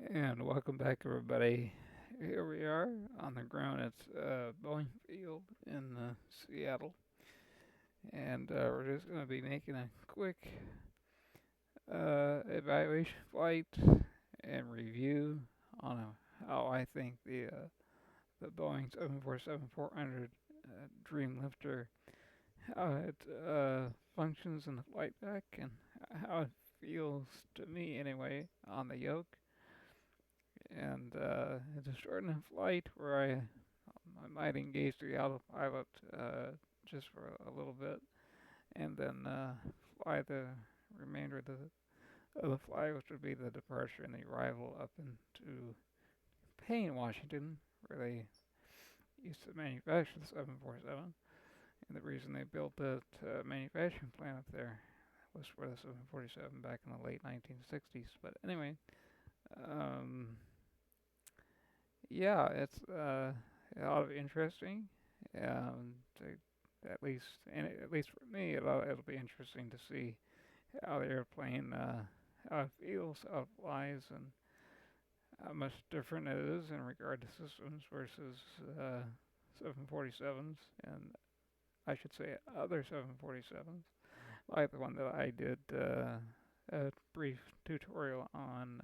And welcome back, everybody. Here we are on the ground at Boeing Field in Seattle, and we're just going to be making a quick evaluation flight and review on how I think the Boeing 747-400 Dreamlifter, how it functions in the flight deck, and how it feels to me anyway on the yoke. And it's a short enough flight where I might engage the autopilot just for a little bit, and then fly the remainder of the flight, which would be the departure and the arrival up into Payne, Washington, where they used to manufacture the 747. And the reason they built that manufacturing plant up there was for the 747 back in the late 1960s. But anyway, um, yeah, it's a lot of interesting. At least, and at least for me, it'll be interesting to see how the airplane, how it feels, how it flies, and how much different it is in regard to systems versus 747s, and I should say other 747s, like the one that I did a brief tutorial on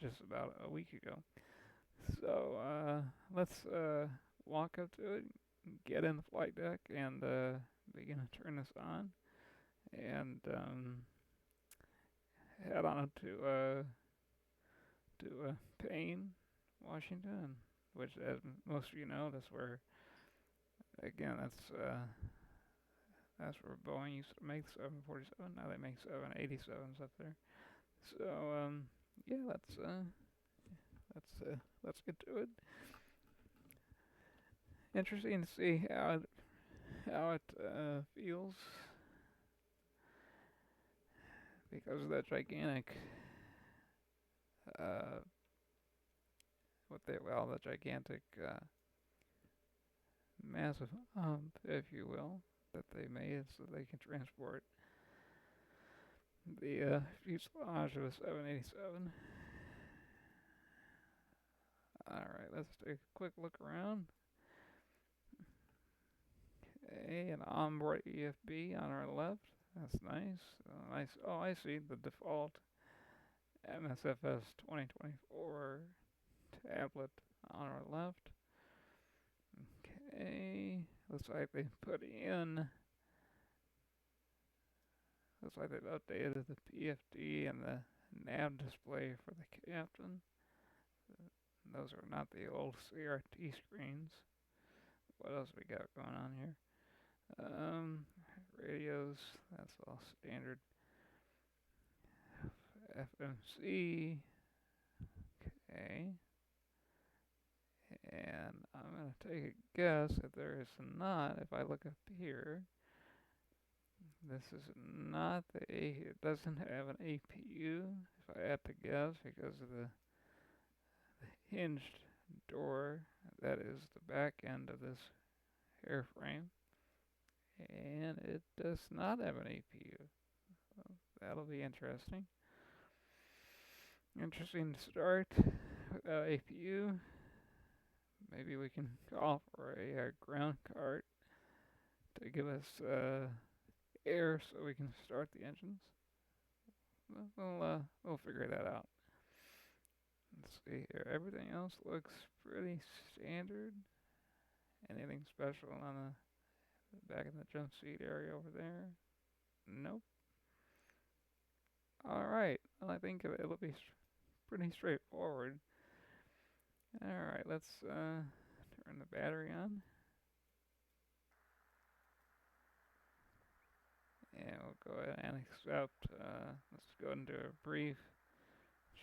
just about a week ago. So let's walk up to it, get in the flight deck, and begin to turn this on, and head on up to Payne, Washington, which, as most of you know, that's where again that's where Boeing used to make 747. Now they make 787s up there. So yeah, let's get to it. Interesting to see how it feels because of that gigantic uh, the gigantic massive hump, if you will, that they made so they can transport the fuselage of a 787. All right, let's take a quick look around. Okay, an onboard EFB on our left. That's nice. Nice. Oh, I see the default MSFS 2024 tablet on our left. Okay, looks like they put in. Looks like they've updated the PFD and the nav display for the captain. Those are not the old CRT screens. What else we got going on here? Radios, that's all standard. FMC, okay. And I'm going to take a guess that there is not, if I look up here, this is not it doesn't have an APU, if I had to guess, because of the hinged door that is the back end of this airframe. And it does not have an APU. So that'll be interesting. Interesting to start without APU. Maybe we can call for a ground cart to give us air so we can start the engines. We'll figure that out. Let's see here. Everything else looks pretty standard. Anything special on the back of the jump seat area over there? Nope. All right. Well, I think it'll be pretty straightforward. All right. Let's turn the battery on. And we'll go ahead and accept. Let's go into a brief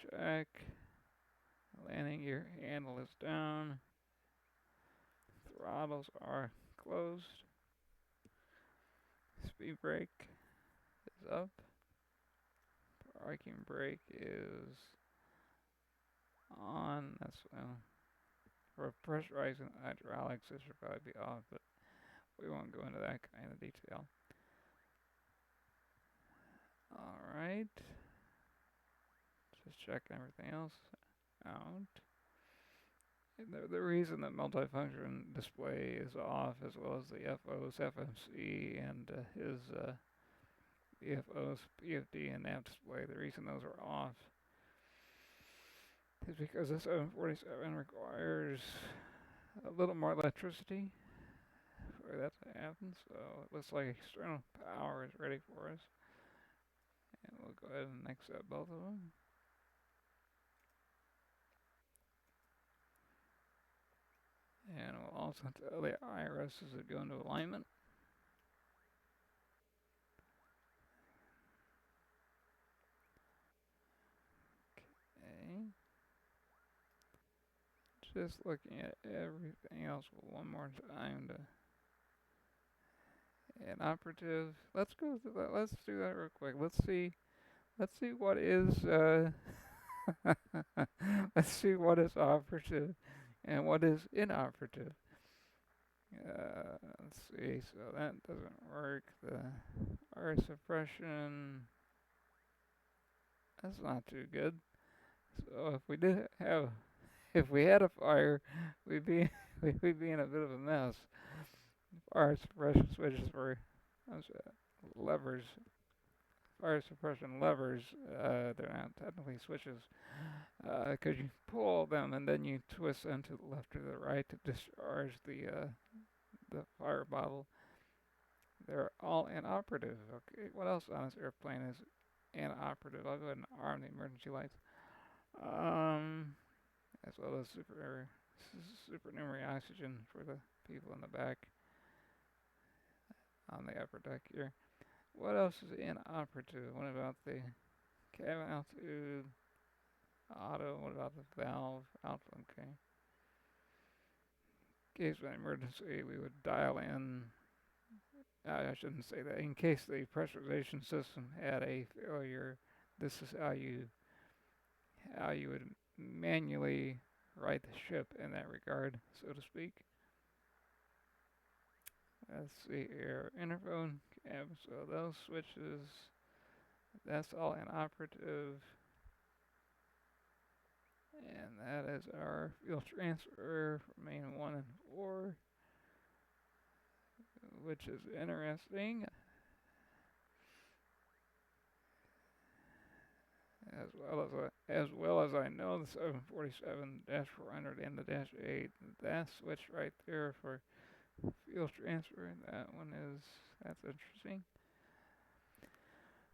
check. Landing gear handle is down. Throttles are closed. Speed brake is up. Parking brake is on. That's for pressurizing hydraulics, this should probably be off, but we won't go into that kind of detail. All right. Just check everything else out. The reason that multifunction display is off, as well as the FO's FMC and his FO's PFD and nav display, the reason those are off is because the 747 requires a little more electricity for that to happen. So it looks like external power is ready for us. And we'll go ahead and accept both of them. And we'll also tell the IRS as it go into alignment. Okay. Just looking at everything else one more time to and operative. Let's go through that. Let's do that real quick. Let's see what is let's see what is operative and what is inoperative. Let's see. So that doesn't work. The R suppression. That's not too good. So if we had a fire, we'd be we'd be in a bit of a mess. Fire suppression switches were levers. Fire suppression levers. They're not technically switches, because you pull them and then you twist them to the left or the right to discharge the fire bottle. They're all inoperative. Okay, what else on this airplane is inoperative? I'll go ahead and arm the emergency lights. As well as supernumerary oxygen for the people in the back on the upper deck here. What else is inoperative? What about the cabin altitude, auto? What about the valve? Alpha, okay. In case of an emergency, we would dial in. I shouldn't say that. In case the pressurization system had a failure, this is how you would manually right the ship in that regard, so to speak. Let's see here, interphone cab, so those switches, that's all inoperative. And that is our fuel transfer for main 1 and 4, which is interesting. As well as I know the 747-400 and the -8, that switch right there for fuel transfer, that's interesting.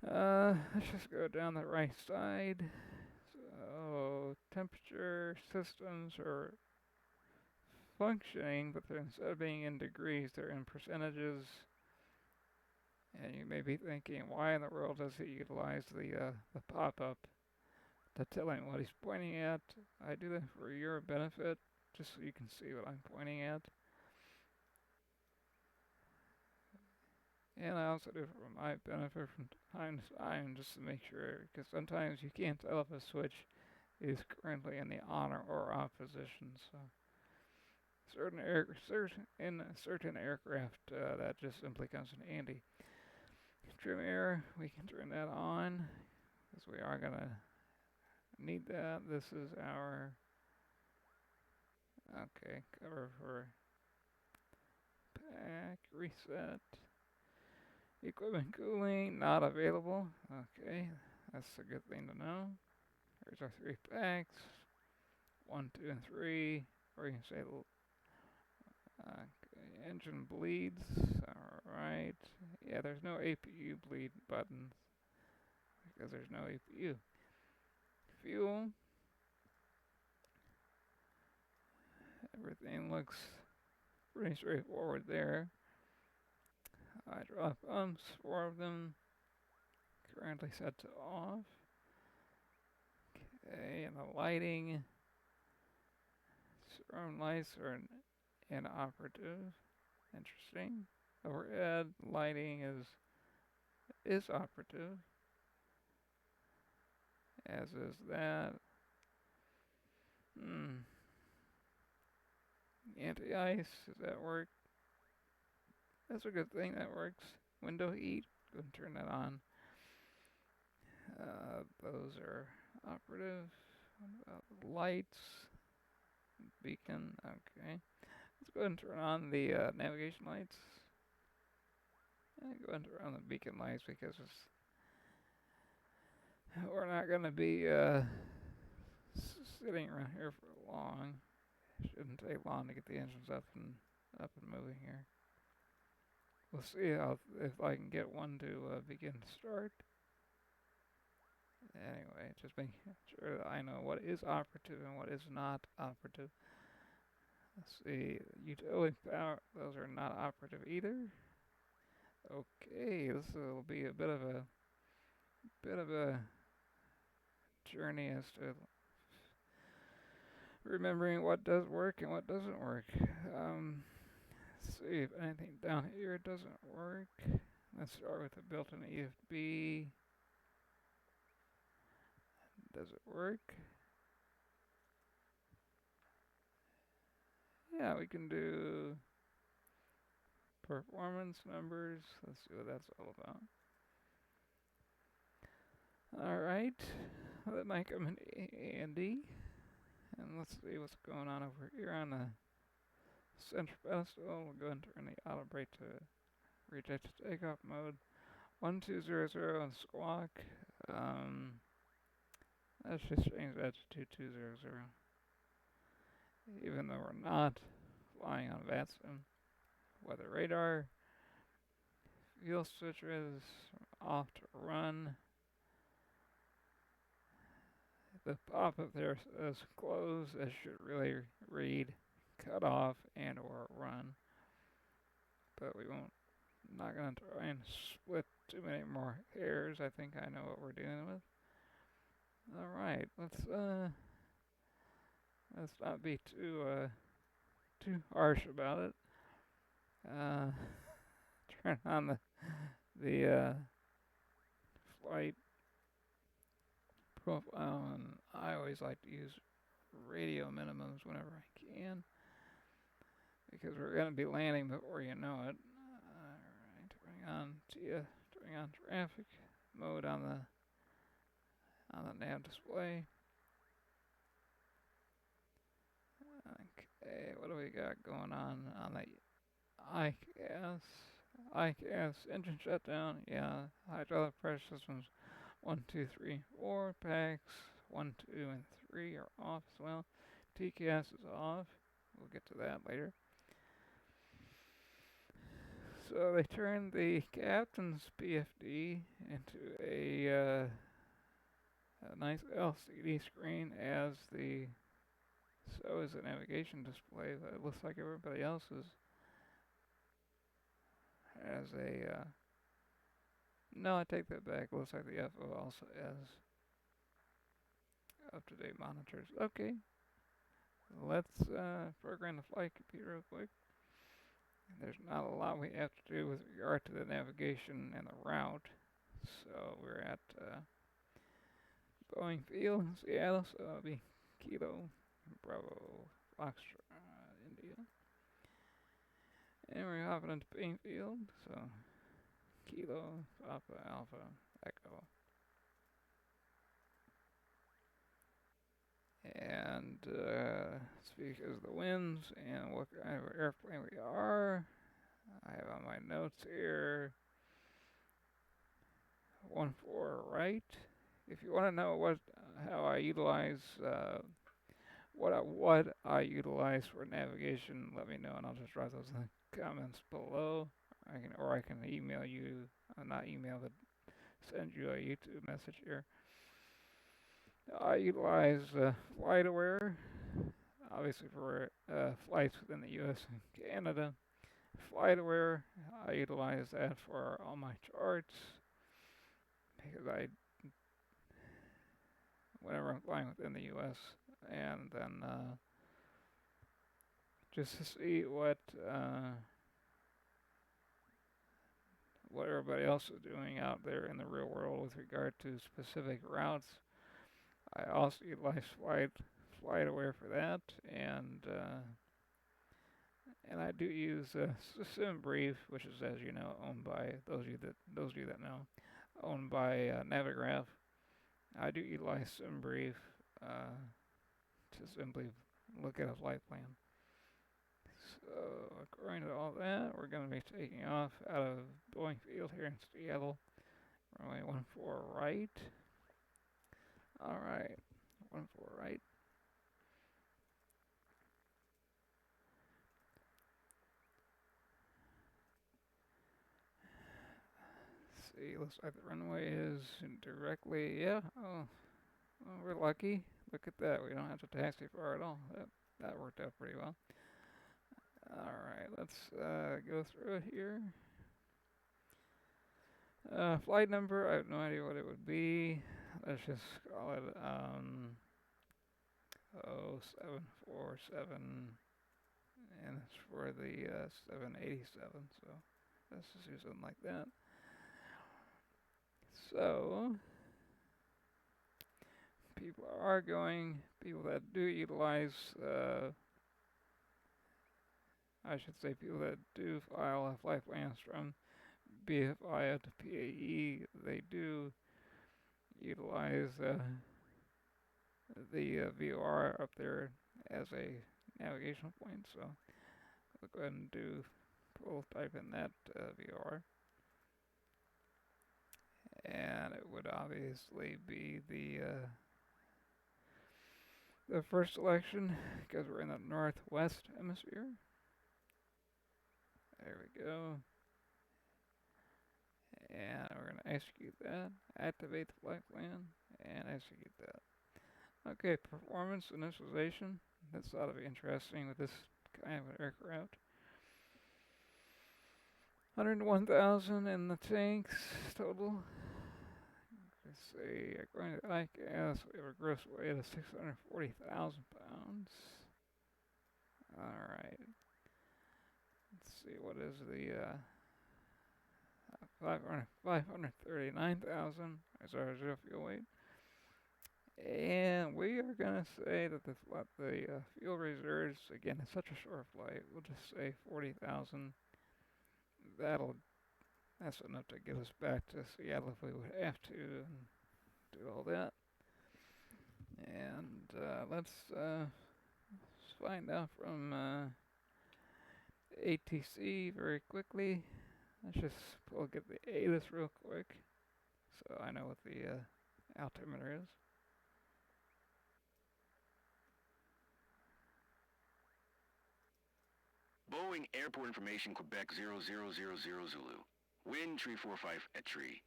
Let's just go down the right side. So temperature systems are functioning, but instead of being in degrees, they're in percentages. And you may be thinking, why in the world does he utilize the pop-up to tell him what he's pointing at? I do that for your benefit, just so you can see what I'm pointing at. And I also do it for my benefit from time to time, just to make sure, because sometimes you can't tell if a switch is currently in the on or off position. So in certain aircraft, that just simply comes in handy. Trim air, we can turn that on, because we are going to need that. This is our cover for pack reset. Equipment cooling not available. Okay, that's a good thing to know. Here's our 3 packs, 1, 2, and 3. Or you can say engine bleeds. All right. Yeah, there's no APU bleed buttons because there's no APU. Fuel. Everything looks pretty straightforward there. Hydraulic pumps, 4 of them, currently set to off. Okay, and the lighting. Surround lights are inoperative. Interesting. Overhead lighting is operative, as is that. Anti-ice, does that work? That's a good thing, that works. Window heat, go and turn that on. Those are operative. What about the lights? Beacon. Okay. Let's go ahead and turn on the navigation lights. Go ahead and turn on the beacon lights because we're not going to be sitting around here for long. Shouldn't take long to get the engines up and moving here. We'll see if I can get one to begin to start. Anyway, just making sure that I know what is operative and what is not operative. Let's see, utility power, those are not operative either. Okay, this will be a bit of a journey as to remembering what does work and what doesn't work. Let's see if anything down here doesn't work. Let's start with the built-in EFB. Does it work? Yeah, we can do performance numbers. Let's see what that's all about. Alright, that might come in handy. And let's see what's going on over here on the center pedestal. We'll go and turn the auto brake to reject takeoff mode. 1200 and squawk. Let's just change that to 2200. Even though we're not flying on VATSIM. Weather radar. Fuel switches off to run. The pop-up there says close. That should really read cut off and or run. But we won't. Not going to try and split too many more hairs. I think I know what we're dealing with. Alright, let's not be too harsh about it. Turn on the flight profile, and I always like to use radio minimums whenever I can, because we're going to be landing before you know it. Alright, turning on traffic mode on the nav display. Okay, what do we got going on the ICAS? ICAS engine shutdown. Yeah, hydraulic pressure systems 1, 2, 3, 4 packs 1, 2, and 3 are off as well. TCAS is off. We'll get to that later. So they turned the captain's PFD into a nice LCD screen as the so is the navigation display. But it looks like everybody else's has a no, I take that back. It looks like the FO also has up-to-date monitors. Okay, let's program the flight computer real quick. There's not a lot we have to do with regard to the navigation and the route. So we're at Boeing Field, Seattle, so it'll be Kilo, Bravo, Foxtrot, India. And we're hopping into Payne Field, so Kilo, Papa, Alpha, Echo. And speak as the winds and what kind of airplane we are. I have on my notes here 1-4 right. If you want to know how I utilize what I utilize for navigation, let me know and I'll just write those in the comments below. I can email you, not email, but send you a YouTube message here. I utilize FlightAware, obviously for flights within the U.S. and Canada. FlightAware, I utilize that for all my charts because whenever I'm flying within the U.S. and then just to see what everybody else is doing out there in the real world with regard to specific routes. I also utilize FlightAware for that, and I do use SimBrief, which is, as you know, owned by those of you that know, owned by Navigraph, I do utilize SimBrief to simply look at a flight plan. So, according to all that, we're going to be taking off out of Boeing Field here in Seattle. Runway 14 right. Alright, 14 right. Let's see, looks like the runway is directly, yeah, oh, well, we're lucky. Look at that, we don't have to taxi far at all. That worked out pretty well. Alright, let's go through it here. Flight number, I have no idea what it would be. Let's just call it 0747, and it's for the 787, so let's just do something like that. So, people that do utilize, I should say people that do file flight plans from BFI to PAE, they do utilize the VOR up there as a navigational point, so we'll go ahead and type in that VOR. And it would obviously be the first selection because we're in the northwest hemisphere. There we go. And we're going to execute that, activate the flight plan, and execute that. Okay, performance initialization. That's ought to be interesting with this kind of an aircraft. 101,000 in the tanks total. Let's see, according to ICAS, we have a gross weight of 640,000 pounds. Alright. Let's see, what is the 539,000 is our zero fuel weight. And we are going to say that the fuel reserves, again, it's such a short flight, we'll just say 40,000. That's enough to get us back to Seattle if we would have to and do all that. And let's find out from ATC very quickly. Let's just get the ATIS real quick so I know what the altimeter is. Boeing Airport Information Quebec 0000 Zulu. Wind tree 45 at tree.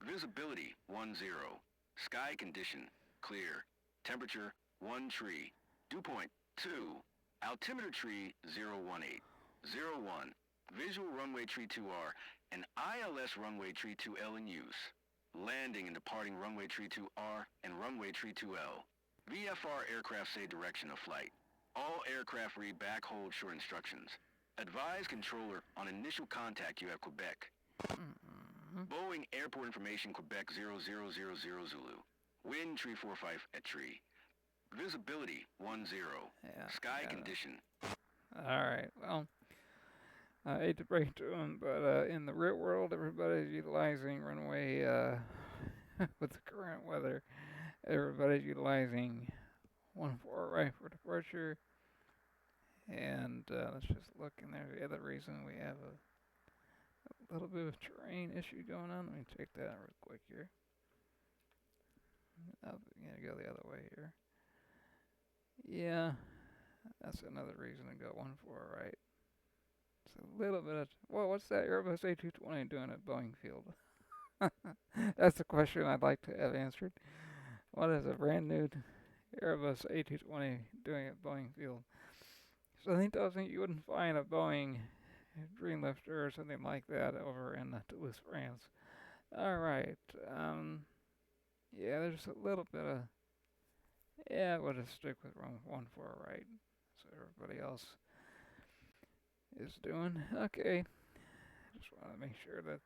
Visibility 10. Sky condition clear. Temperature 1 tree. Dew point 2. Altimeter tree 018. 01. Visual runway tree 2R and ILS runway tree 2L in use. Landing and departing runway tree 2R and runway tree 2L. VFR aircraft say direction of flight. All aircraft read back hold short instructions. Advise controller on initial contact you have Quebec. Boeing Airport Information Quebec 0000 Zulu. Wind tree 45 at tree. Visibility 10. Yeah, Sky condition. Alright, well, I hate to break to them, but in the real world, everybody's utilizing runway, with the current weather, everybody's utilizing 14 right for departure. And let's just look in there. The other reason we have a little bit of terrain issue going on. Let me check that real quick here. I'm gonna go the other way here. Yeah, that's another reason to go 14 right. It's a little bit of, well, what's that Airbus A220 doing at Boeing Field? That's the question I'd like to have answered. What is a brand new Airbus A220 doing at Boeing Field? So I think you wouldn't find a Boeing Dreamlifter or something like that over in Toulouse, France. Alright, yeah, there's a little bit of, yeah, we'll just stick with 14 right, so everybody else is doing. Okay, just want to make sure that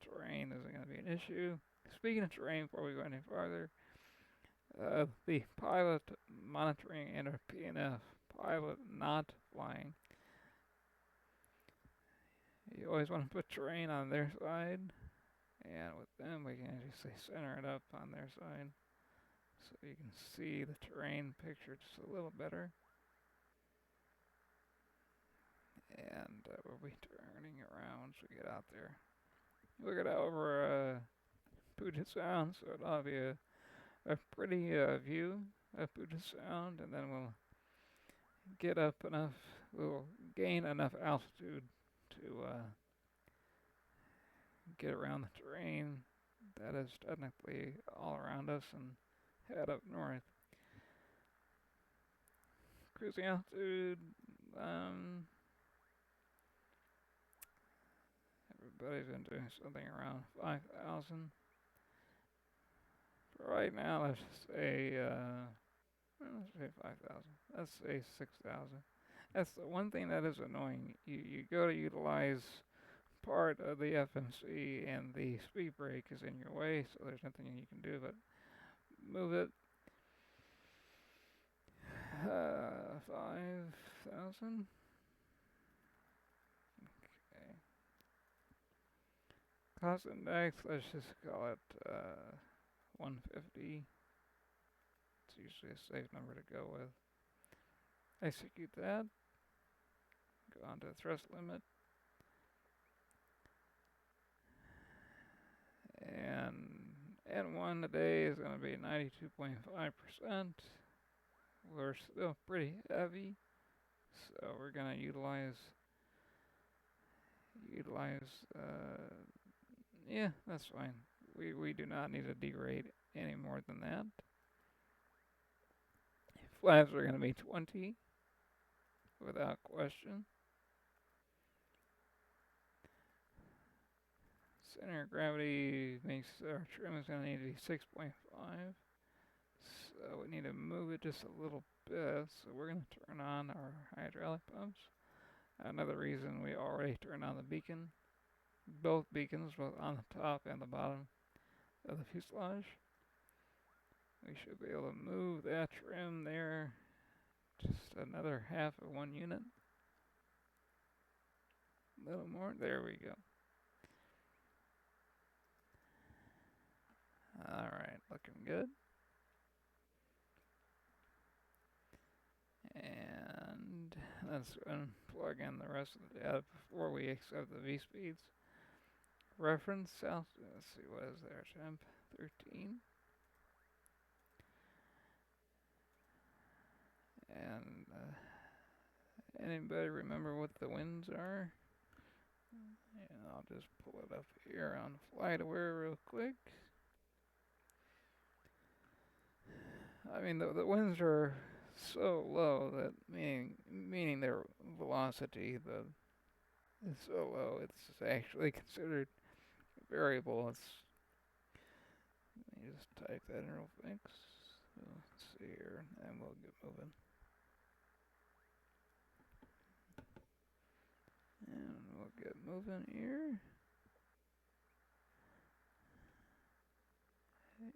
terrain isn't going to be an issue. Speaking of terrain, before we go any farther, the pilot monitoring and our PNF pilot not flying. You always want to put terrain on their side, and with them we can just say center it up on their side. so you can see the terrain picture just a little better. And we'll be turning around once we get out there. We'll get over Puget Sound, so it'll be a pretty view of Puget Sound, and then we'll get up enough, we'll gain enough altitude to get around the terrain that is technically all around us and head up north. Cruising altitude, everybody's been doing something around 5,000. For right now, let's say 5,000. Let's say 6,000. That's the one thing that is annoying. You go to utilize part of the FMC and the speed brake is in your way, so there's nothing you can do but move it. 5,000. Okay. Cost index, let's just call it 150. It's usually a safe number to go with. Execute that. Go on to thrust limit. And N1 today is going to be 92.5%. We're still pretty heavy, so we're going to utilize, yeah, that's fine. We do not need to derate any more than that. Flaps are going to be 20, without question. Center of gravity makes our trim is going to need to be 6.5. So we need to move it just a little bit. So we're going to turn on our hydraulic pumps. Another reason we already turned on the beacon. Both beacons, both on the top and the bottom of the fuselage. We should be able to move that trim there just another half of 1 unit. A little more. There we go. Alright, looking good. And let's unplug in the rest of the data before we accept the V-speeds. Reference south, let's see, what is there, temp 13. And anybody remember what the winds are? And I'll just pull it up here on FlightAware real quick. I mean, the winds are so low that meaning their velocity is so low, it's actually considered variable. Let me just type that in real quick. So let's see here, and we'll get moving. And we'll get moving here.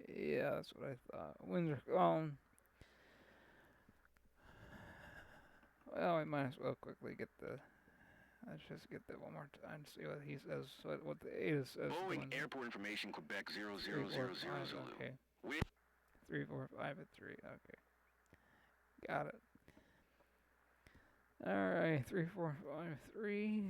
Yeah, that's what I thought. Winds are calm. Well, we might as well quickly get the. Let's just get that one more time to see what he says. What the ATA says. Boeing Airport Information Quebec 0000 Zulu. Okay. Wind 345 at 3. Okay. Got it. Alright, 3453.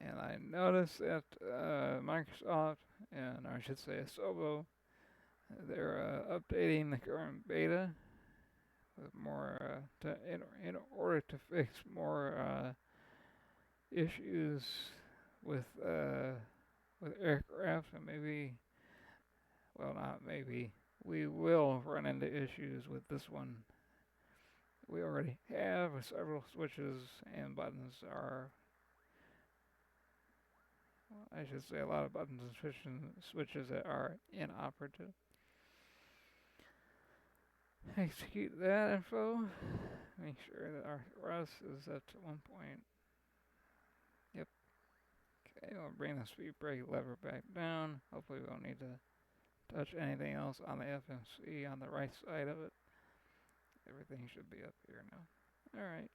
And I noticed that Microsoft, and I should say Asobo, they're updating the current beta with more in order to fix more issues with aircraft, and maybe, well, not maybe, we will run into issues with this one. We already have several switches and buttons are, well, I should say a lot of buttons and switches that are inoperative. Execute that info. Make sure that our thrust is at 1 point. Yep. Okay, we'll bring the speed brake lever back down. Hopefully we don't need to touch anything else on the FMC on the right side of it. Everything should be up here now. Alright.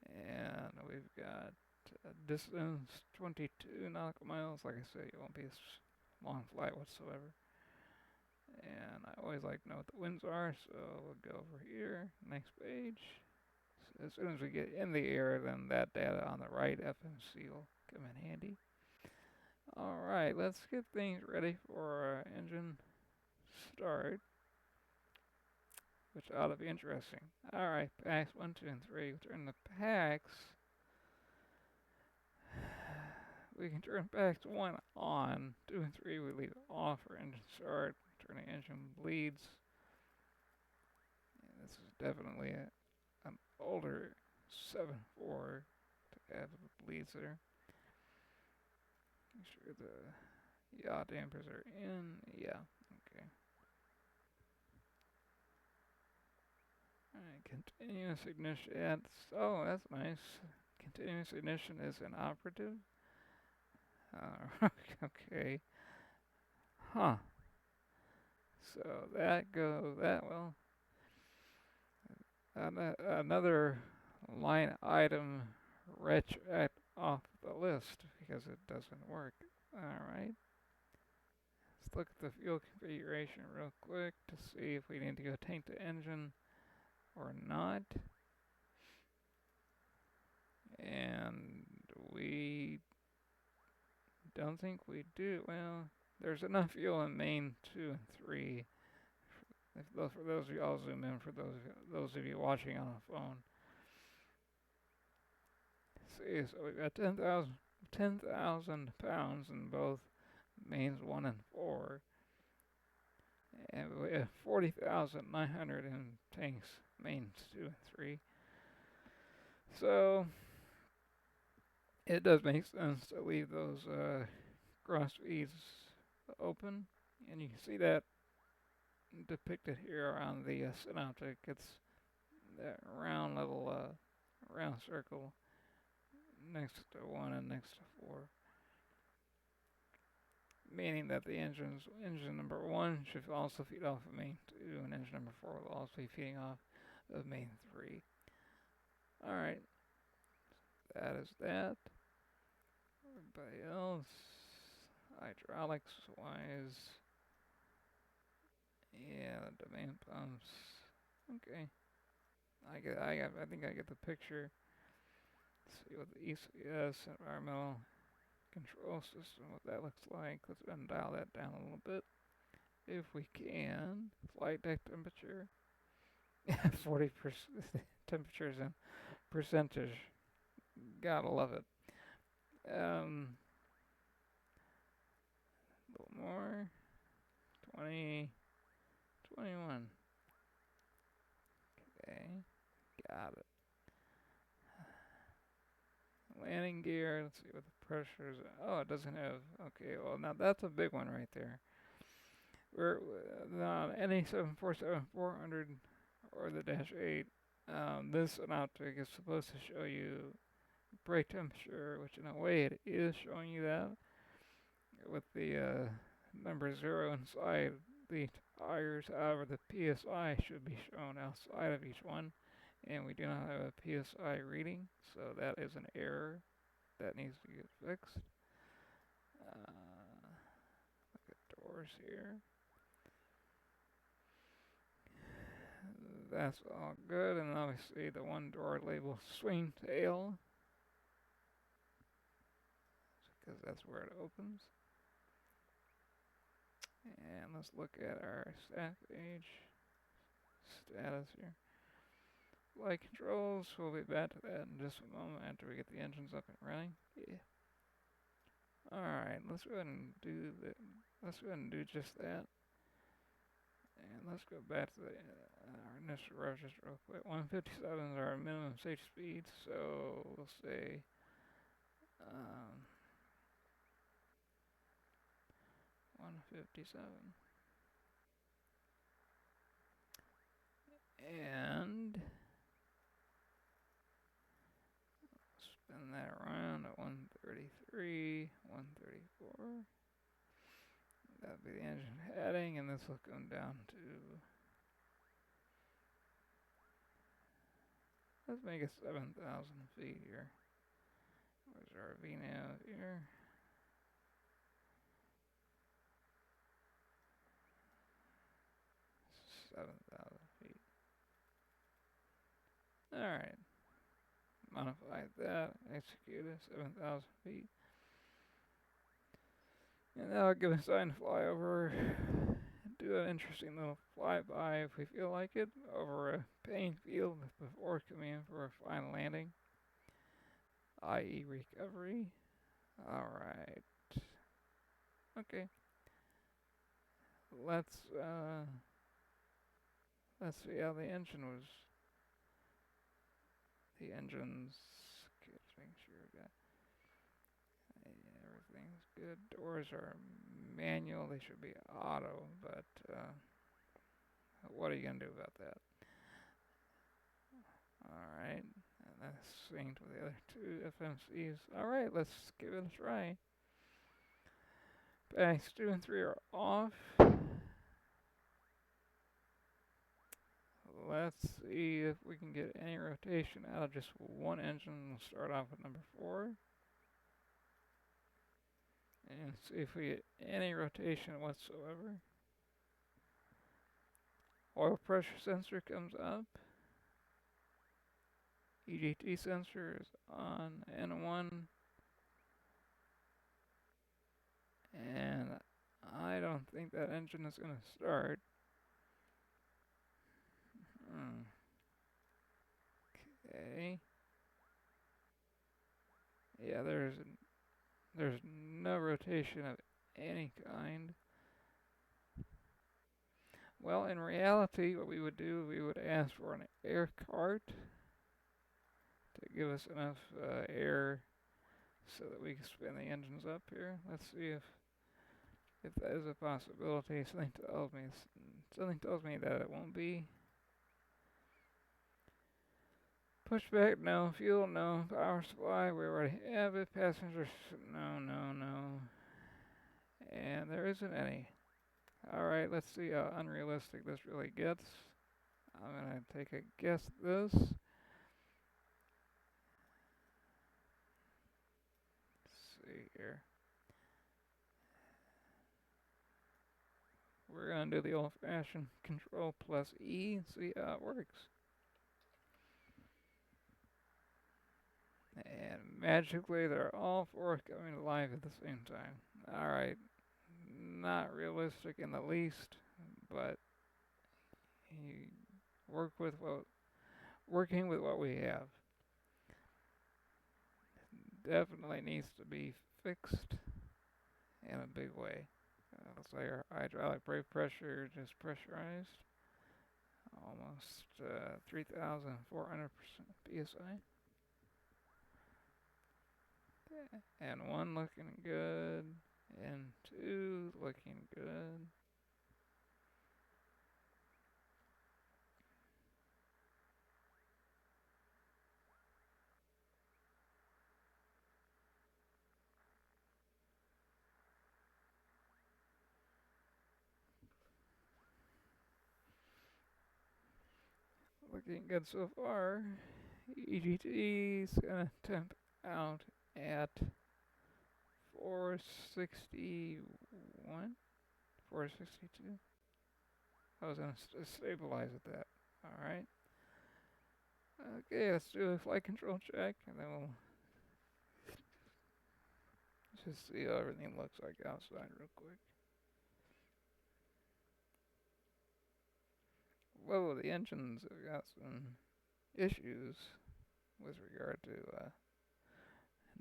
And we've got Distance 22 nautical miles. Like I said, it won't be a long flight whatsoever. And I always like to know what the winds are, so we'll go over here, next page. So as soon as we get in the air, then that data on the right FMC will come in handy. Alright, let's get things ready for our engine start, which ought to be interesting. Alright, packs 1, 2, and 3. We turn the packs. We can turn packs 1 on. 2 and 3 we leave off for engine start. Turn the engine bleeds. And this is definitely an older 7.4 to add the bleeds there. Make sure the yaw dampers are in. Yeah, okay. Alright, continuous ignition. Oh, that's nice. Continuous ignition is inoperative. Okay. Huh. So that well. Another line item retract off the list because it doesn't work. Alright. Let's look at the fuel configuration real quick to see if we need to go tank the engine or not. And we don't think we do. Well, there's enough fuel in main 2 and 3. For those of you, I'll zoom in for those of you watching on a phone. See, so we've got 10,000 pounds in both mains 1 and 4. And we have 40,900 in tanks mains 2 and 3. So it does make sense to leave those cross feeds open, and you can see that depicted here on the synoptic. It's that round little round circle next to 1 and next to 4, meaning that the engine number 1 should also feed off of main 2, and engine number 4 will also be feeding off of main 3. Alright, that is that. Everybody else, hydraulics wise, yeah, the domain pumps. Okay, I think I get the picture. Let's see what the ECS, environmental control system, what that looks like. Let's go ahead and dial that down a little bit, if we can. Flight deck temperature, 40% temperatures in percentage. Gotta love it. A little more. 20, 21. Okay, got it. Landing gear, let's see what the pressure is. Oh, it doesn't have, okay, well now that's a big one right there. We're on any 747-400 or the Dash 8, this synoptic is supposed to show you brake temperature, which in a way it is showing you that with the number 0 inside the tires. However, the PSI should be shown outside of each one, and we do not have a PSI reading, so that is an error that needs to get fixed. Look at doors here. That's all good, and obviously the one door labeled swing tail, because that's where it opens. And let's look at our staff page status here. Flight controls, we'll be back to that in just a moment after we get the engines up and running. Yeah. Alright, let's go ahead and do just that. And let's go back to our initial register real quick. 157 is our minimum safe speed, so we'll say 157. And spin that around at 133, 134. That'll be the engine heading, and this will come down to, let's make it 7,000 feet here. Where's our VNAV here? 7,000 feet. Alright. Modify that. Execute it. 7,000 feet. And that'll give us time to fly over. Do an interesting little flyby if we feel like it over a Payne Field before coming in for a final landing, i.e. recovery. Alright. Okay. Let's see how the engine was. The engine's good. Make sure we got everything's good. Doors are manual. They should be auto, but what are you gonna do about that? Alright. And that's synced with the other two FMCs. Alright, let's give it a try. Banks 2 and 3 are off. Let's see if we can get any rotation out of just one engine. We'll start off with number 4. And see if we get any rotation whatsoever. Oil pressure sensor comes up. EGT sensor is on N1. And I don't think that engine is going to start. Okay. Yeah, there's no rotation of any kind. Well, in reality, what we would do, we would ask for an air cart to give us enough air so that we can spin the engines up here. Let's see if that is a possibility. Something tells me that it won't be. Pushback, no. Fuel, no. Power supply, we already have it. Passengers, no. And there isn't any. Alright, let's see how unrealistic this really gets. I'm going to take a guess at this. Let's see here. We're going to do the old-fashioned Control plus E and see how it works. And magically, they're all 4 coming to life at the same time. Alright. Not realistic in the least, but working with what we have. Definitely needs to be fixed in a big way. Looks like our hydraulic brake pressure just pressurized. Almost 3,400% PSI. And 1 looking good. And 2 looking good. Looking good so far. EGT is gonna temp out at 461, 462. I was gonna stabilize at that. Alright. Okay, let's do a flight control check, and then we'll just see how everything looks like outside real quick. Whoa, the engines have got some issues with regard to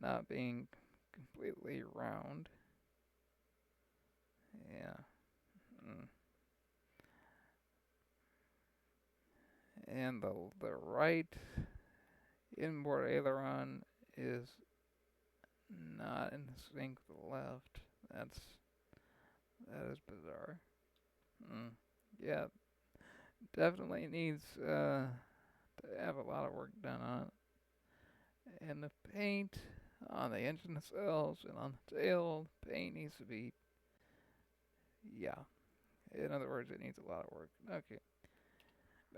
not being completely round. Yeah. And the right inboard aileron is not in sync with the left. That is bizarre. Yeah, definitely needs to have a lot of work done on it. And the paint on the engine cells and on the tail, paint needs to be, yeah. In other words, it needs a lot of work. Okay.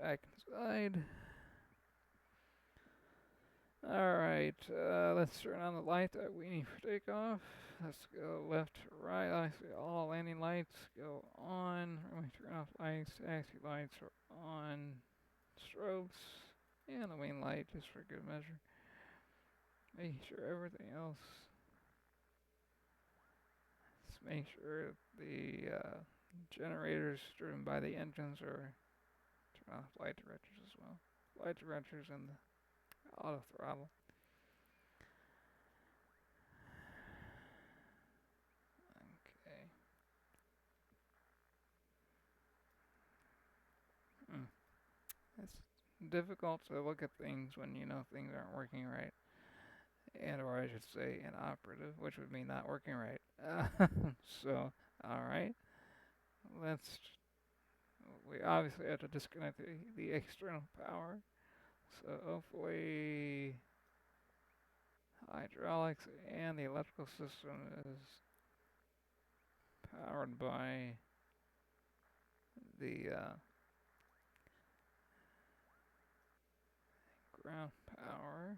Back inside. Alright, let's turn on the light that we need for takeoff. Let's go left to right. I see all landing lights go on. Let me turn off lights. Taxi lights are on. Strobes. And the wing light just for good measure. Making sure everything else. Let's make sure the generators driven by the engines are turn off light directors as well. Light directors and the auto throttle. Okay. It's difficult to look at things when you know things aren't working right. And, or I should say, inoperative, which would mean not working right. So, alright. Let's. We obviously have to disconnect the external power. So, hopefully, hydraulics and the electrical system is powered by the ground power.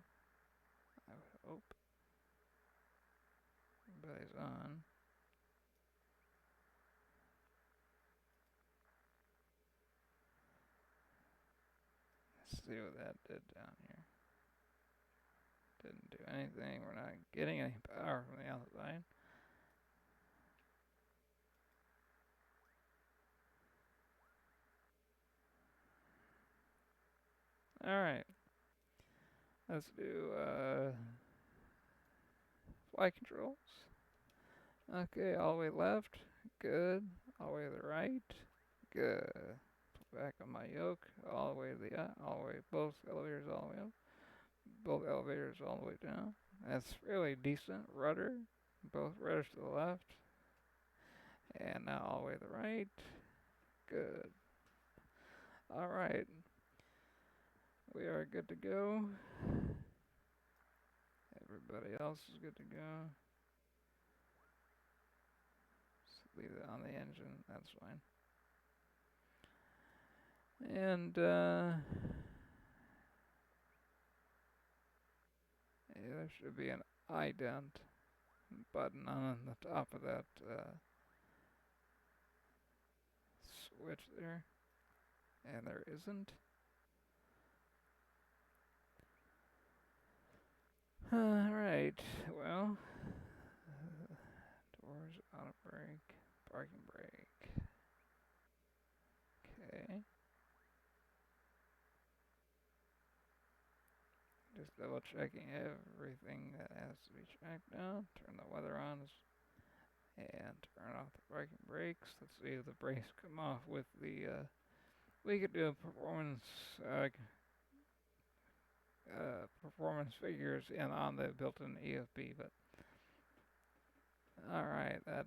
I would hope. Everybody's on. Let's see what that did down here. Didn't do anything. We're not getting any power from the outside. Alright. Let's do flight controls. Okay, all the way left. Good. All the way to the right. Good. Put back on my yoke. All the way to the all the way, both elevators all the way up. Both elevators all the way down. That's really decent. Rudder. Both rudders to the left. And now all the way to the right. Good. Alright. We are good to go. Everybody else is good to go. Just leave it on the engine. That's fine. And yeah, there should be an ident button on the top of that switch there. And there isn't. Alright, well, doors, auto brake, parking brake. Okay. Just double checking everything that has to be checked out. Turn the weather on and turn off the parking brakes. Let's see if the brakes come off with the, we could do a performance figures in on the built-in EFB, but alright, that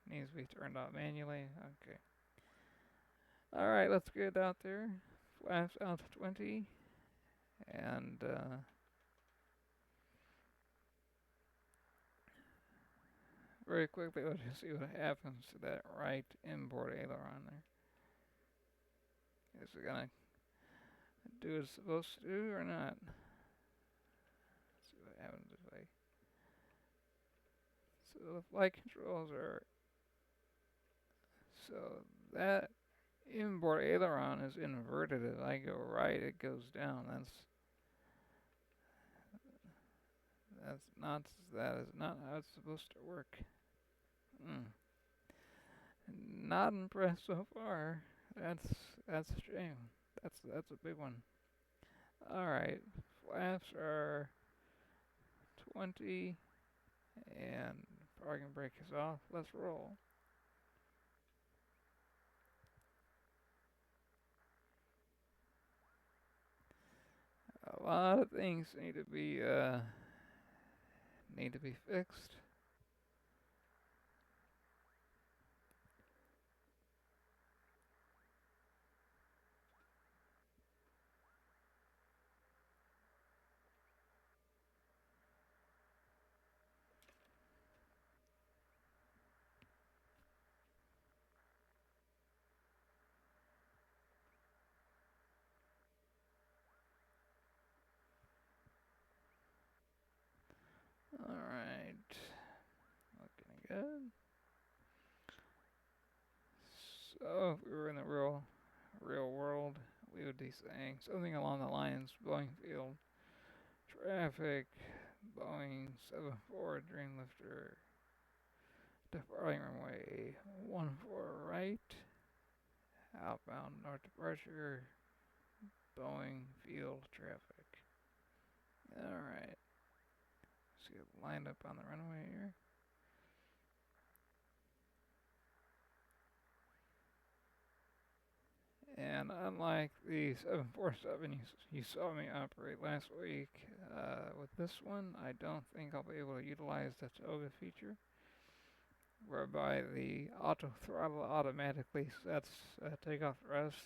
needs to be turned off manually. Okay. Alright, let's get out there. Flaps out to 20. And very quickly, let's just see what happens to that right inboard aileron there. Is it gonna do what it's supposed to do or not? Let's see what happens if I. So the flight controls are. So that inboard aileron is inverted. If I go right, it goes down. That is not how it's supposed to work. Not impressed so far. That's a shame. That's a big one. All right, flaps are 20, and parking brake is off. Let's roll. A lot of things need to be fixed. saying something along the lines Boeing Field, traffic, Boeing 74 Dreamlifter, departing runway 14 right, outbound north departure, Boeing Field traffic. Alright, see it lined up on the runway here. And unlike the 747 you saw me operate last week, with this one, I don't think I'll be able to utilize the toga feature, whereby the auto throttle automatically sets takeoff thrust.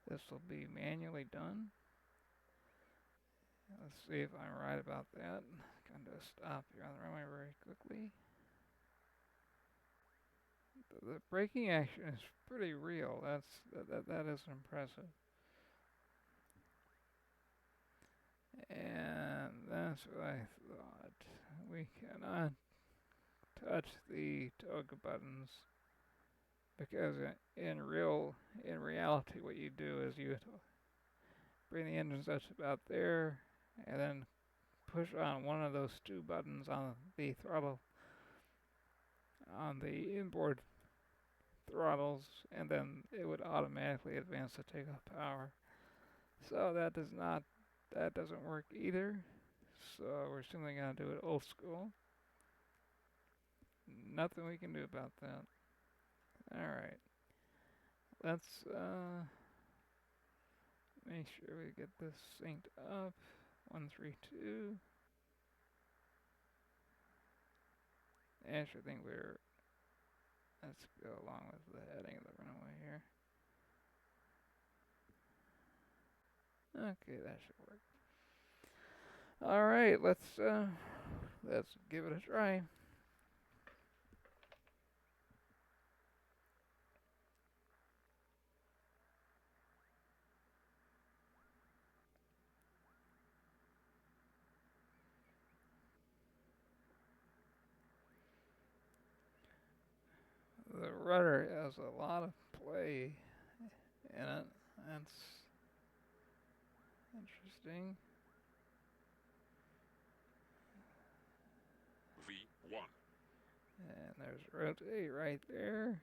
This will be manually done. Let's see if I'm right about that. Going to stop here on the runway very quickly. The braking action is pretty real. That is impressive. And that's what I thought. We cannot touch the toga buttons because in reality what you do is you bring the engine touch about there and then push on one of those two buttons on the throttle, on the inboard throttles, and then it would automatically advance the takeoff power. So that doesn't work either. So we're simply gonna do it old school. Nothing we can do about that. Alright. Let's make sure we get this synced up. 132. Actually, I think let's go along with the heading of the runway here. Okay, that should work. Alright, let's give it a try. The rudder has a lot of play in it. That's interesting. V1. And there's rotate right there.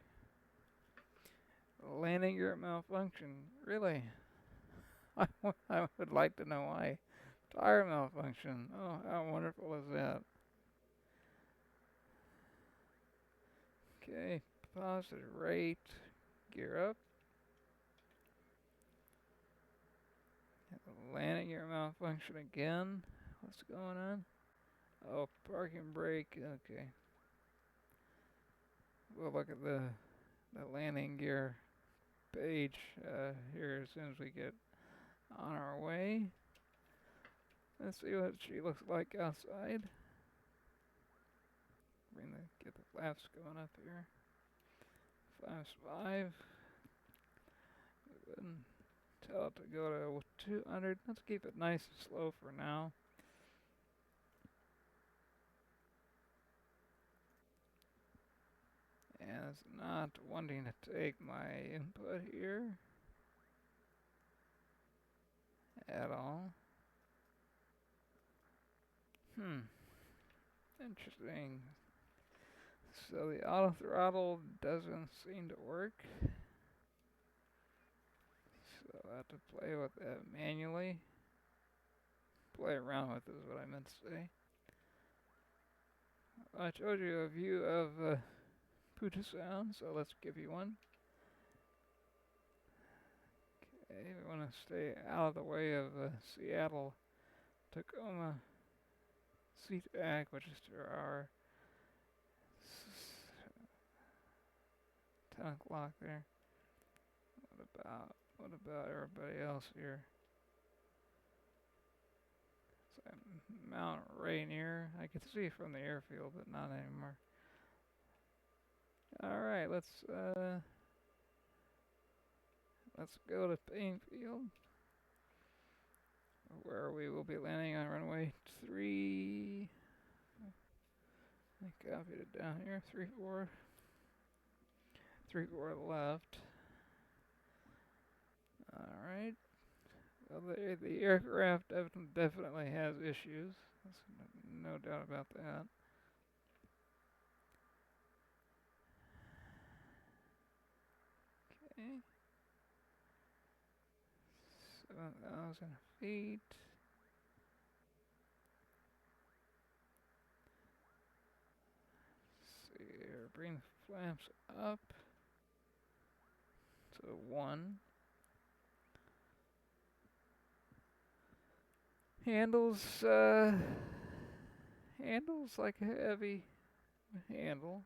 Landing gear malfunction. Really? I would like to know why. Tire malfunction. Oh, how wonderful is that? Okay, positive rate. Gear up. Landing gear malfunction again. What's going on? Oh, parking brake. Okay. We'll look at the landing gear page here as soon as we get on our way. Let's see what she looks like outside. Get the flaps going up here. Flaps 5. And tell it to go to 200. Let's keep it nice and slow for now. And it's not wanting to take my input here at all. Interesting. So the auto throttle doesn't seem to work. So I have to play with that manually. Play around with is what I meant to say. I showed you a view of Puget Sound, so let's give you one. Okay, we want to stay out of the way of Seattle, Tacoma, SeaTac, which is to our 10 o'clock there. What about everybody else here? It's Mount Rainier. I could see from the airfield, but not anymore. Alright, let's go to Payne Field, where we will be landing on runway 3. I copied it down here. 34. 34 left. Alright. Well, the aircraft definitely has issues. There's no doubt about that. Okay. 7,000 feet. See here, bring the flaps up to 1. Handles, handles like a heavy handle.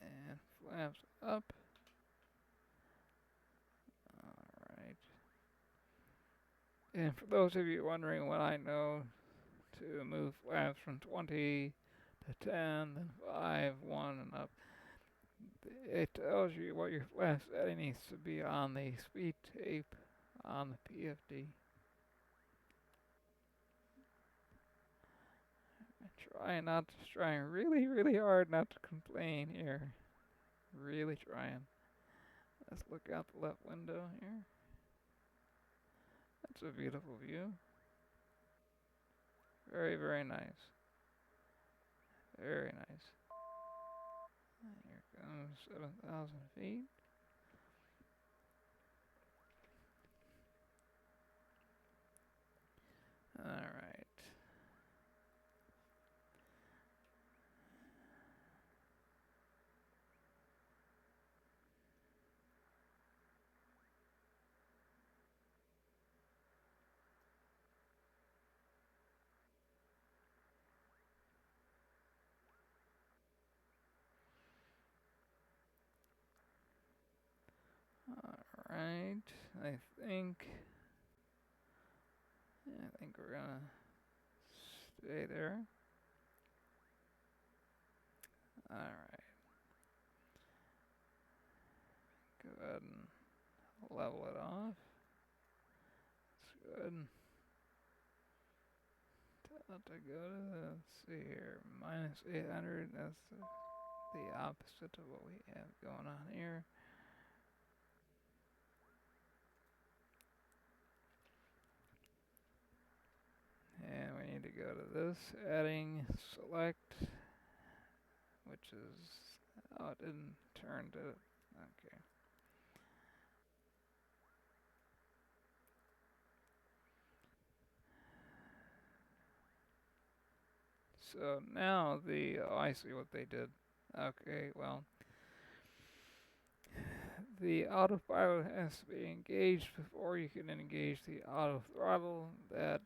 And flaps up. Alright. And for those of you wondering what I know to move flaps from 20 to 10, then 5, 1, and up, it tells you what your flap setting needs to be on the speed tape on the PFD. Trying really, really hard not to complain here. Really trying. Let's look out the left window here. That's a beautiful view. Very, very nice. Very nice. Here comes 7,000 feet. Alright. Alright. I think we're gonna stay there. Alright. Go ahead and level it off. That's good. To go to, let's see here, minus 800, that's the opposite of what we have going on here. And we need to go to this, adding select, which is, oh, it didn't turn to, okay. So now I see what they did. Okay, well, the autopilot has to be engaged before you can engage the auto throttle. That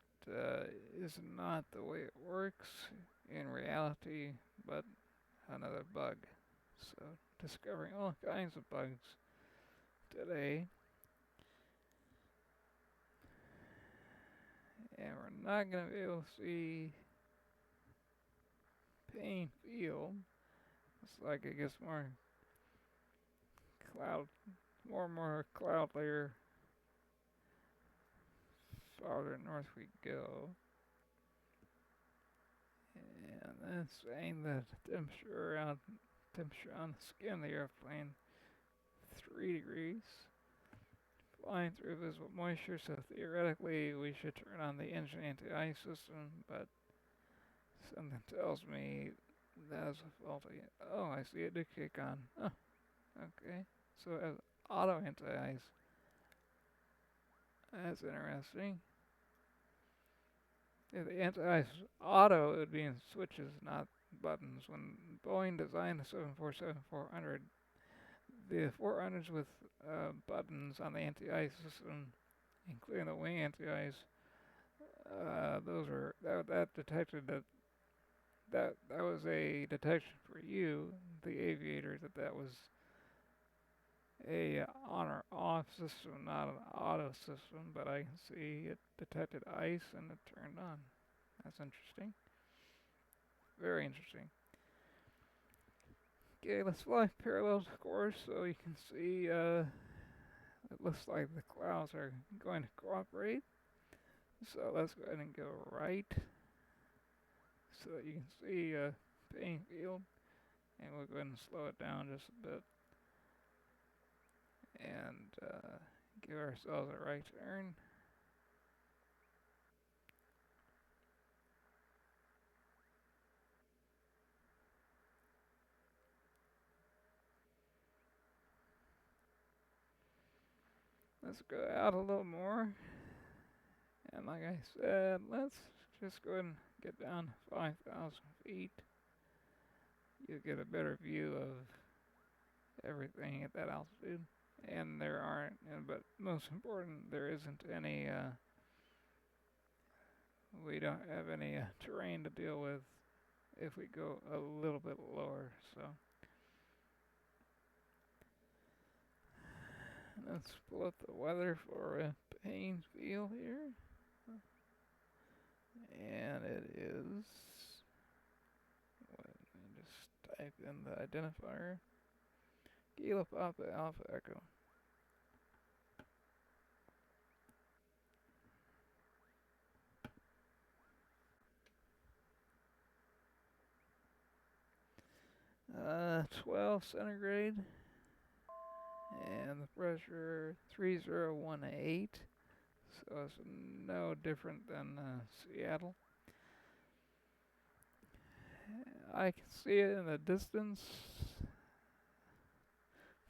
is not the way it works in reality, but another bug. So discovering all kinds of bugs today. And we're not going to be able to see Payne Field. It's like it gets more and more cloud layer farther north we go. And that's saying that temperature on the skin of the airplane 3 degrees. Flying through visible moisture, so theoretically we should turn on the engine anti-ice system, but something tells me that is a faulty. Oh, I see it did kick on. Oh, okay. So as auto anti-ice. That's interesting. If the anti-ice auto, it would be in switches, not buttons. When Boeing designed the 747-400, the 400s with buttons on the anti-ice system, including the wing anti-ice, that detected that was a detection for you, the aviator, that was a on or off system, not an auto system. But I can see it detected ice and it turned on. That's interesting. Very interesting. Okay, let's fly parallel to course so you can see. It looks like the clouds are going to cooperate. So let's go ahead and go right. so that you can see Payne Field, and we'll go ahead and slow it down just a bit and give ourselves a right turn. Let's go out a little more, and like I said, let's just go ahead and get down to 5,000 feet. You'll get a better view of everything at that altitude. And there aren't, but most important, there isn't any, we don't have any terrain to deal with if we go a little bit lower, so. Let's pull up the weather for Payne Field here. And it is, let me just type in the identifier. Kilo Papa Alpha Echo. Uh, 12 centigrade. And the pressure 3018. So it's no different than Seattle. I can see it in the distance.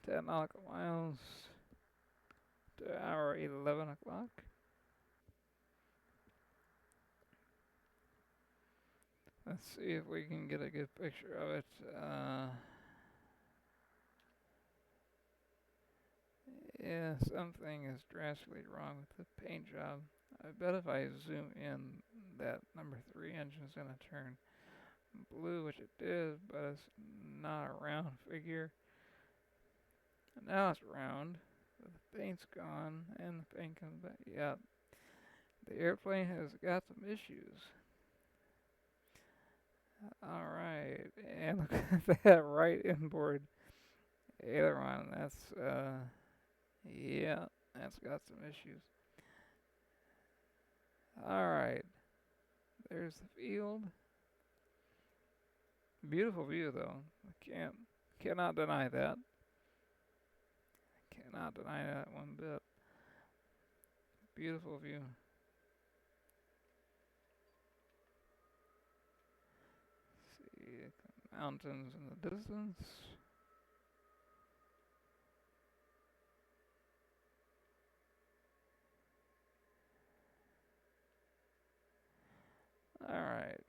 10 nautical miles to hour 11 o'clock. Let's see if we can get a good picture of it. Yeah, something is drastically wrong with the paint job. I bet if I zoom in, that number 3 engine's gonna turn blue, which it did, but it's not a round figure. And now it's round, but the paint's gone, and the paint comes back. Yeah, the airplane has got some issues. Alright, and look at that right inboard aileron. That's, yeah, that's got some issues. Alright, there's the field. Beautiful view, though. Cannot deny that. Cannot deny that one bit. Beautiful view. See the mountains in the distance. Alright.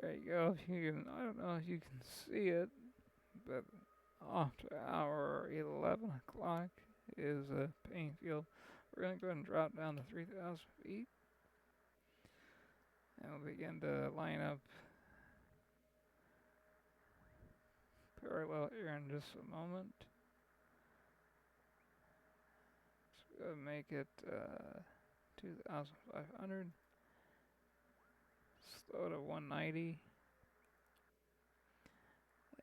There you go. If you can, I don't know if you can see it, but off to hour 11 o'clock is Payne Field. We're going to go ahead and drop down to 3,000 feet. And we'll begin to line up parallel here in just a moment. Let's go make it 2,500. Slow to 190.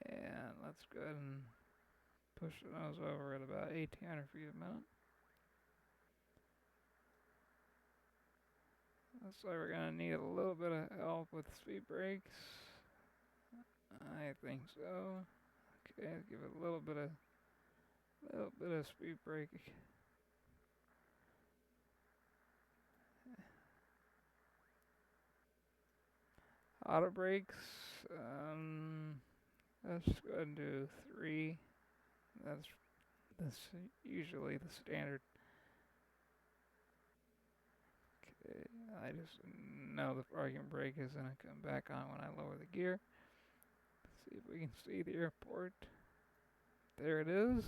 And let's go ahead and push the nose over at about 1,800 feet a minute. Looks like we're gonna need a little bit of help with speed brakes. I think so. Okay, give it a little bit of speed brake. Auto brakes. Let's go ahead and do 3. That's usually the standard. Okay, I just know the parking brake is gonna come back on when I lower the gear. Let's see if we can see the airport. There it is.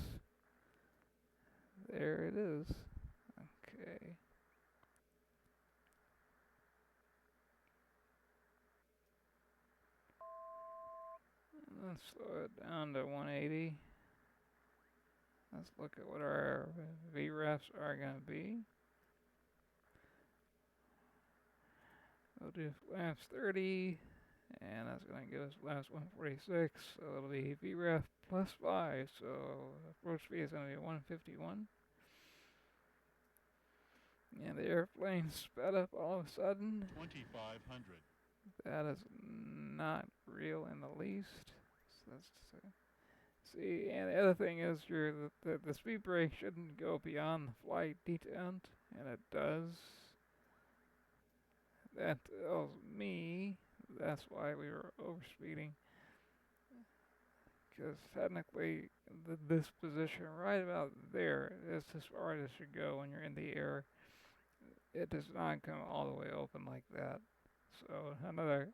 There it is. Okay. Let's slow it down to 180. Let's look at what our VREFs are going to be. We'll do flaps 30, and that's going to give us flaps 146, so it'll be VREF plus 5, so approach speed is going to be 151. And the airplane sped up all of a sudden. 2,500. That is not real in the least. So see, and the other thing is the speed brake shouldn't go beyond the flight detent, and it does. That tells me that's why we were overspeeding. Because technically, this position right about there is as far as it should go when you're in the air. It does not come all the way open like that. So another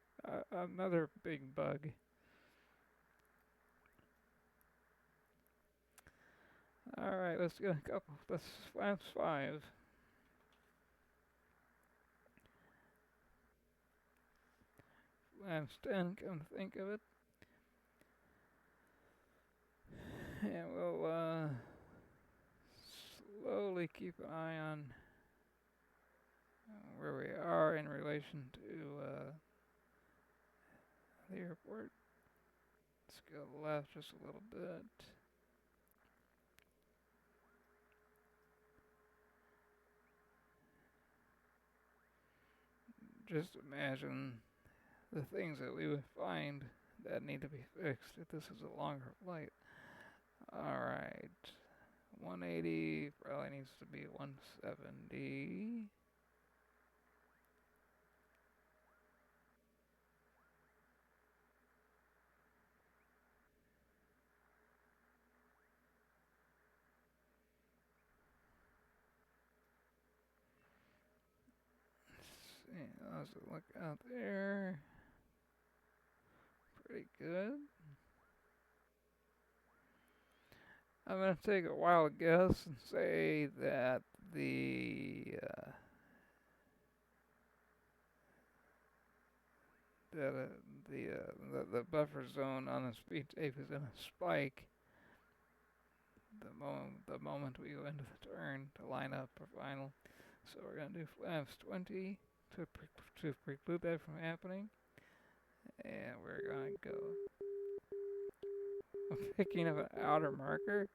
big bug. All right, let's get a couple. That's flaps 5. Flaps 10. Come to think of it, and we'll slowly keep an eye on where we are in relation to the airport. Let's go left just a little bit. Just imagine the things that we would find that need to be fixed if this is a longer flight. Alright, 180 probably needs to be 170. Let's see, let's look out there. Pretty good. I'm going to take a wild guess and say that the the buffer zone on the speed tape is going to spike the moment we go into the turn to line up for final. So we're going to do flaps 20 to preclude that from happening. And we're going to go. I'm picking up an outer marker.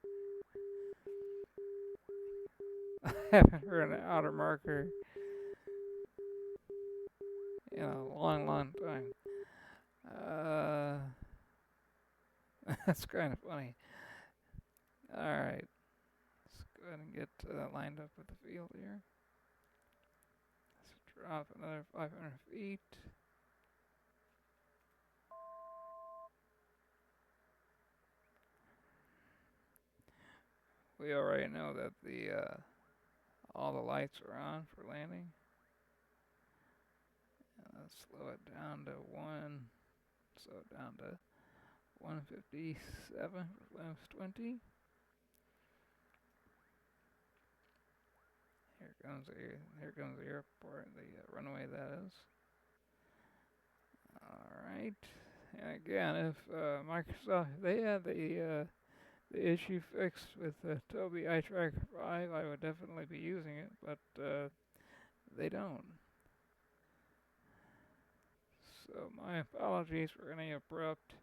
I haven't heard an outer marker in a long, long time. That's kind of funny. Alright. Let's go ahead and get lined up with the field here. Let's drop another 500 feet. We already know that all the lights are on for landing. Let's slow it down to 157 for flaps 20. Here comes the airport, the runway that is. Alright. And again, if Microsoft, they had the issue fixed with the Tobii Eye Tracker 5, I would definitely be using it, but they don't. So my apologies for any abrupt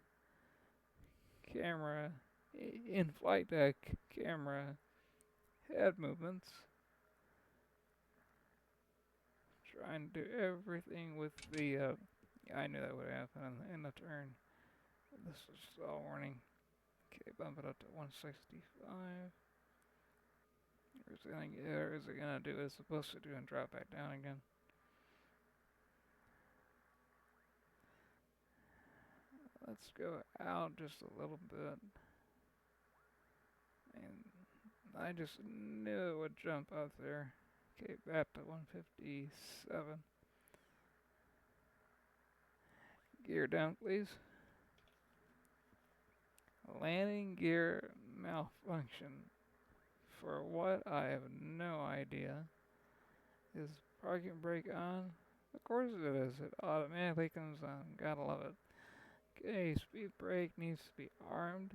camera, in-flight deck camera head movements. Trying to do everything with the, I knew that would happen in the turn. This is stall warning. Okay, bump it up to 165. Or is it gonna do what it's supposed to do and drop back down again? Let's go out just a little bit. And I just knew it would jump out there. Okay, back to 157. Gear down, please. Landing gear malfunction. For what? I have no idea. Is parking brake on? Of course it is. It automatically comes on. Gotta love it. Okay, speed brake needs to be armed.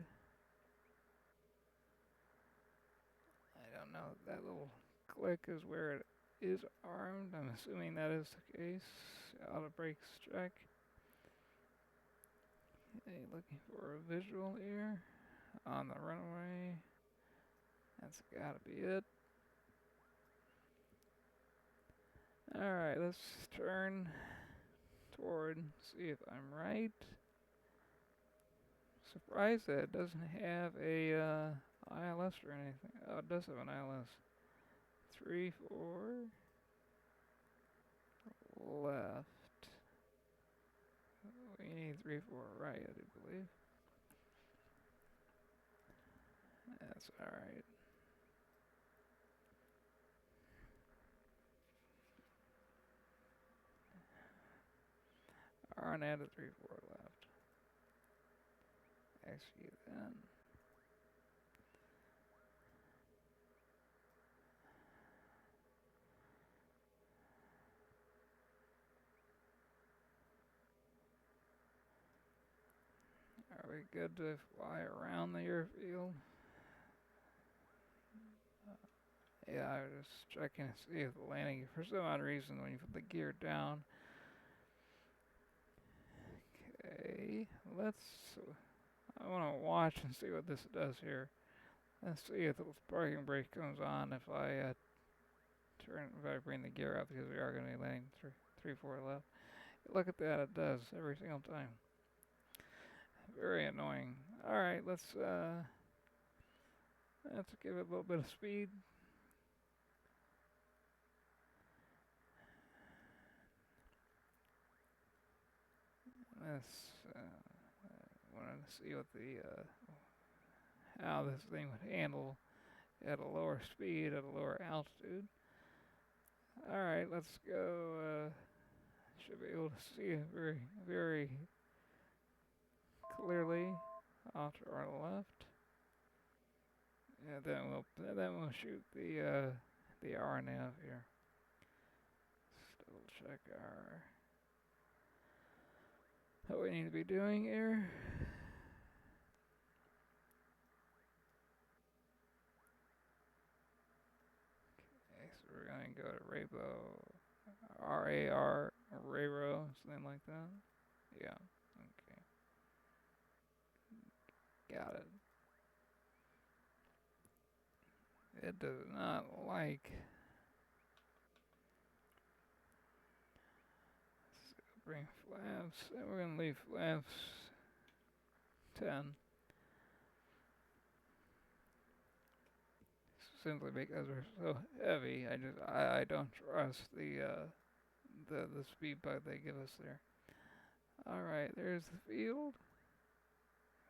I don't know. That little click is where it is armed. I'm assuming that is the case. Auto brakes check. Okay, looking for a visual here on the runway. That's gotta be it. Alright, let's turn toward, see if I'm right. Surprised that it doesn't have a ILS or anything. Oh, it does have an ILS. 3-4 left. We need 3-4 right, I do believe. That's alright. RNAT is 3-4 left. XU then. Are we good to fly around the airfield? Yeah, I was just checking to see if the landing, for some odd reason, when you put the gear down. Okay, I want to watch and see what this does here. Let's see if the parking brake comes on if I bring the gear up, because we are going to be landing 3-4 left. Look at that, it does every single time. Very annoying. Alright, let's give it a little bit of speed. Let's wanted to see what how this thing would handle at a lower speed, at a lower altitude. Alright, let's go. Should be able to see it very, very clearly off to our left. Yeah, then we'll shoot the RNAV here. Still check what we need to be doing here. Okay, so we're gonna go to Rabo, RAR, Raro, something like that. Yeah, okay. Got it. It does not like. Bring flaps, and we're gonna leave flaps 10. Simply because we're so heavy, I don't trust the speed bug they give us there. All right, there's the field.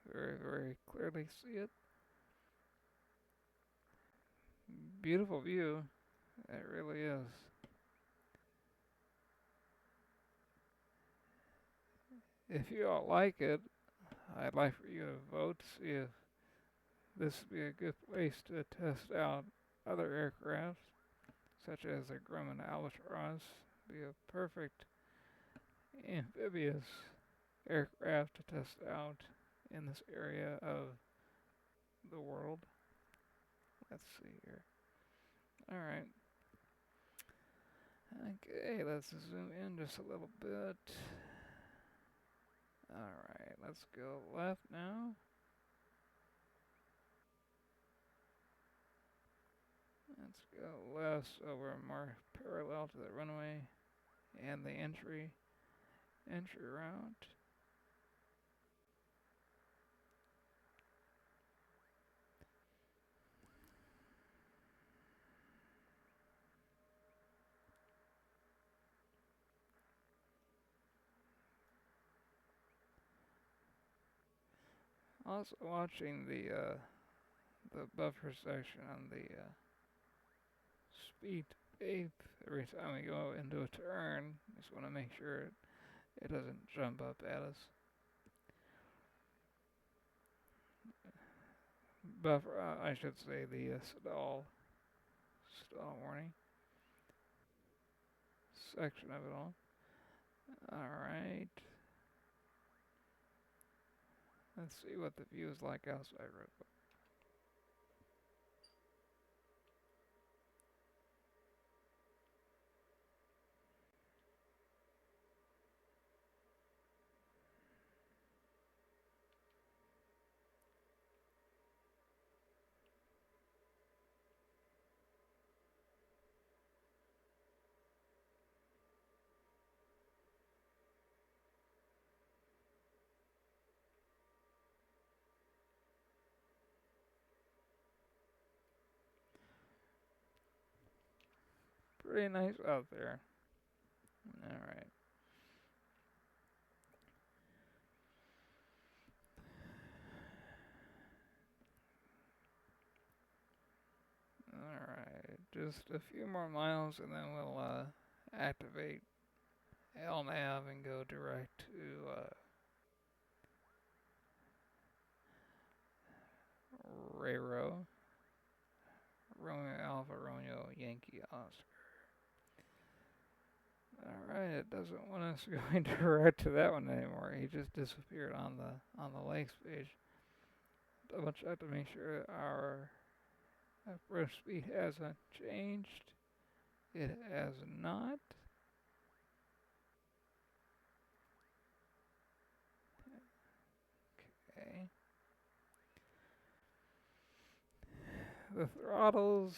Very, very clearly see it. Beautiful view. It really is. If you all like it, I'd like for you to vote to see if this would be a good place to test out other aircraft, such as the Grumman Albatross. Be a perfect amphibious aircraft to test out in this area of the world. Let's see here. Alright. Okay, let's zoom in just a little bit. Alright, let's go left now. Let's go left so we're more parallel to the runway and the entry route. Also watching the buffer section on the speed tape every time we go into a turn. Just want to make sure it doesn't jump up at us. Buffer, I should say the stall warning section of it all. Alright. Let's see what the view is like outside Redbook. pretty nice out there. Alright. Alright, just a few more miles and then we'll activate LNAV and go direct to Rayro, Romeo Alpha Romeo Yankee Oscar. Alright, it doesn't want us going direct to that one anymore. He just disappeared on the lakes page. Double check to make sure our approach speed hasn't changed. It has not. Okay. The throttles,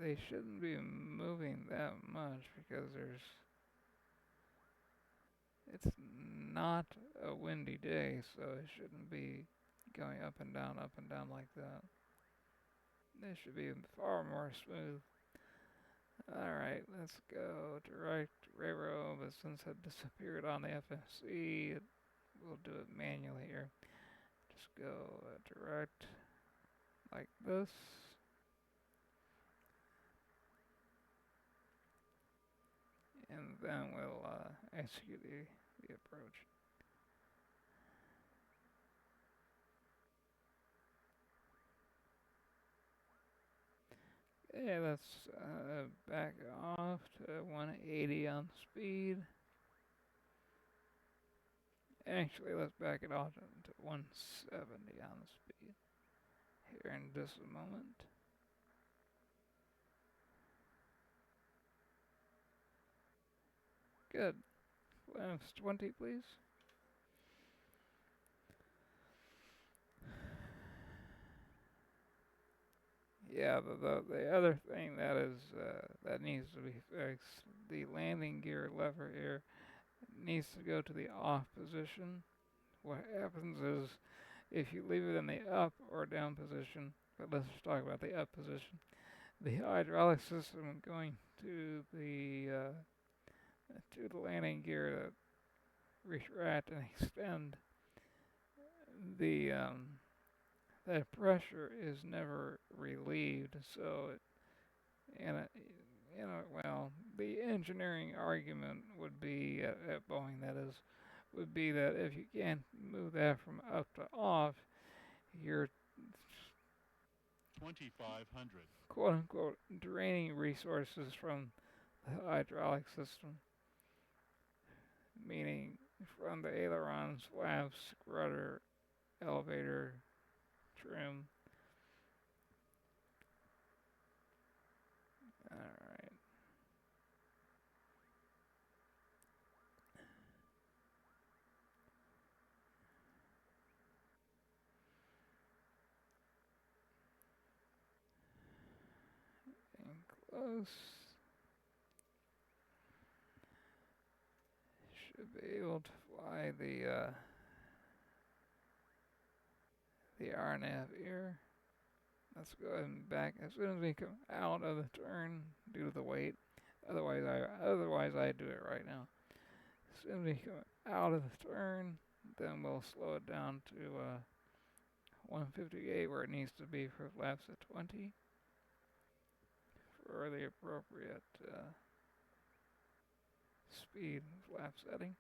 they shouldn't be moving that much because it's not a windy day, so it shouldn't be going up and down like that. They should be far more smooth. Alright, let's go direct railroad, but since it disappeared on the FSC, we'll do it manually here. Just go direct like this. And then we'll execute the approach. Okay, let's back off to 180 on speed. Actually, let's back it off to 170 on speed here in just a moment. Good. Flaps 20, please. Yeah, the other thing that needs to be fixed, the landing gear lever here needs to go to the off position. What happens is if you leave it in the up or down position, but let's just talk about the up position, the hydraulic system going to the landing gear to retract and extend, that pressure is never relieved. So, well, the engineering argument would be at Boeing, would be that if you can't move that from up to off, you're 2,500. quote unquote draining resources from the hydraulic system, meaning from the ailerons, flaps, rudder, elevator, trim. Alright. Getting close. Should be able to fly the RNAV here. Let's go ahead and back as soon as we come out of the turn due to the weight. Otherwise I do it right now. As soon as we come out of the turn, then we'll slow it down to 158 where it needs to be for flaps at 20 for the appropriate speed flap setting.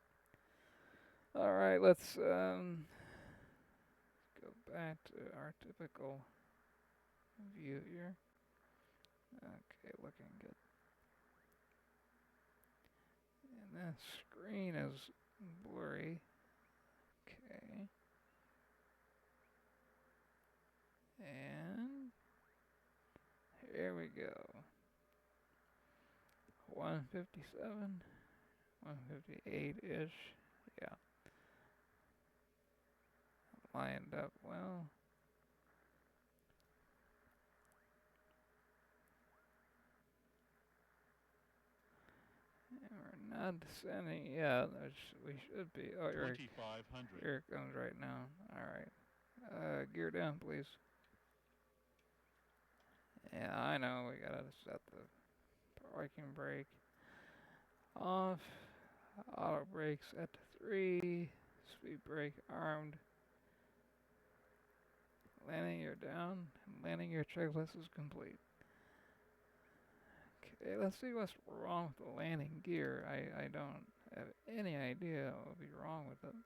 Alright, let's go back to our typical view here. Okay, looking good. And that screen is blurry. Okay. And here we go. 157, 158-ish. Yeah. Lined up well. And we're not descending yet. We should be. Oh, 2,500. here it comes right now. Alright. Gear down, please. Yeah, I know. We gotta set the parking brake off. Auto brake set to 3. Speed brake armed. Landing gear down. Landing gear checklist is complete. Okay, let's see what's wrong with the landing gear. I don't have any idea what would be wrong with it.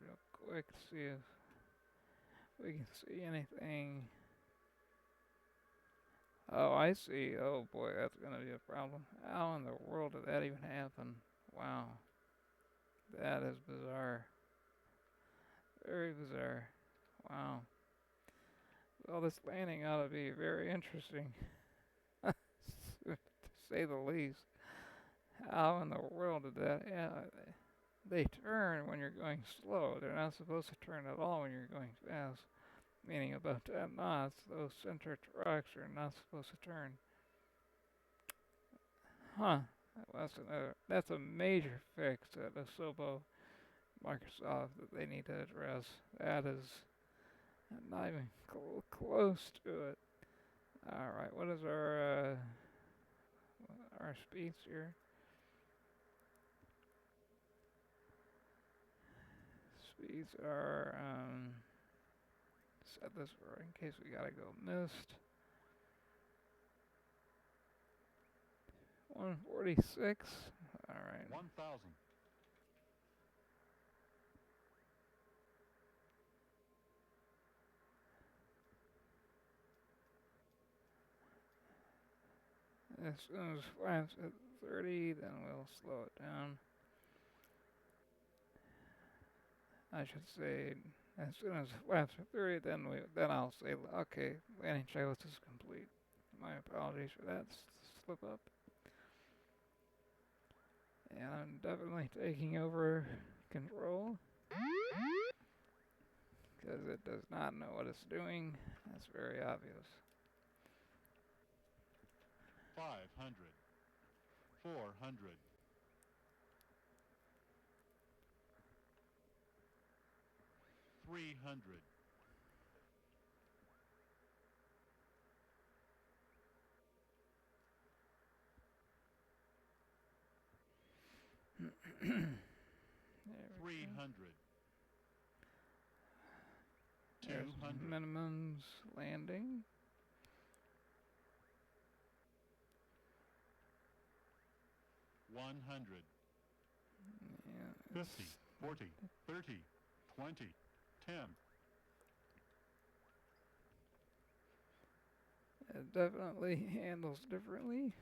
Real quick, see if we can see anything. Oh, I see. Oh boy, that's gonna be a problem. How in the world did that even happen? Wow. That is bizarre. Very bizarre. Wow. Well, this landing ought to be very interesting, to say the least. How in the world did that? Yeah, they turn when you're going slow. They're not supposed to turn at all when you're going fast, meaning about 10 knots. Those center trucks are not supposed to turn. Huh. That's a major fix at Asobo Microsoft that they need to address. That is not even close to it. All right, what is our speeds here? Speeds are set this for in case we gotta go missed. 146. All right. 1,000. As soon as flaps at 30, then we'll slow it down. I should say, as soon as flaps are 30, then I'll say, okay, landing checklist is complete. My apologies for that slip up. And I'm definitely taking over control because it does not know what it's doing. That's very obvious. 500. 400. 300. 300. There's 200. minimums landing. 100. Yeah, 50. 40. 30. 20. 10. it definitely handles differently.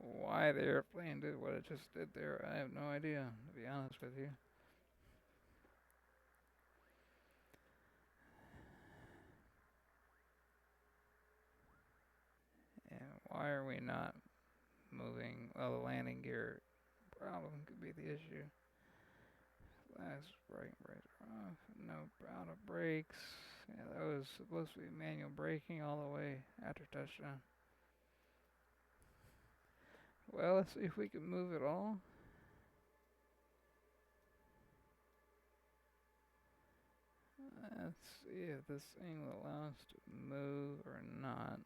Why the airplane did what it just did there, I have no idea, to be honest with you. And why are we not moving? Well, the landing gear problem could be the issue. Last brake brakes are off. No auto brakes. Yeah, that was supposed to be manual braking all the way after touchdown. Well, let's see if we can move it all. Let's see if this thing will allow us to move or not.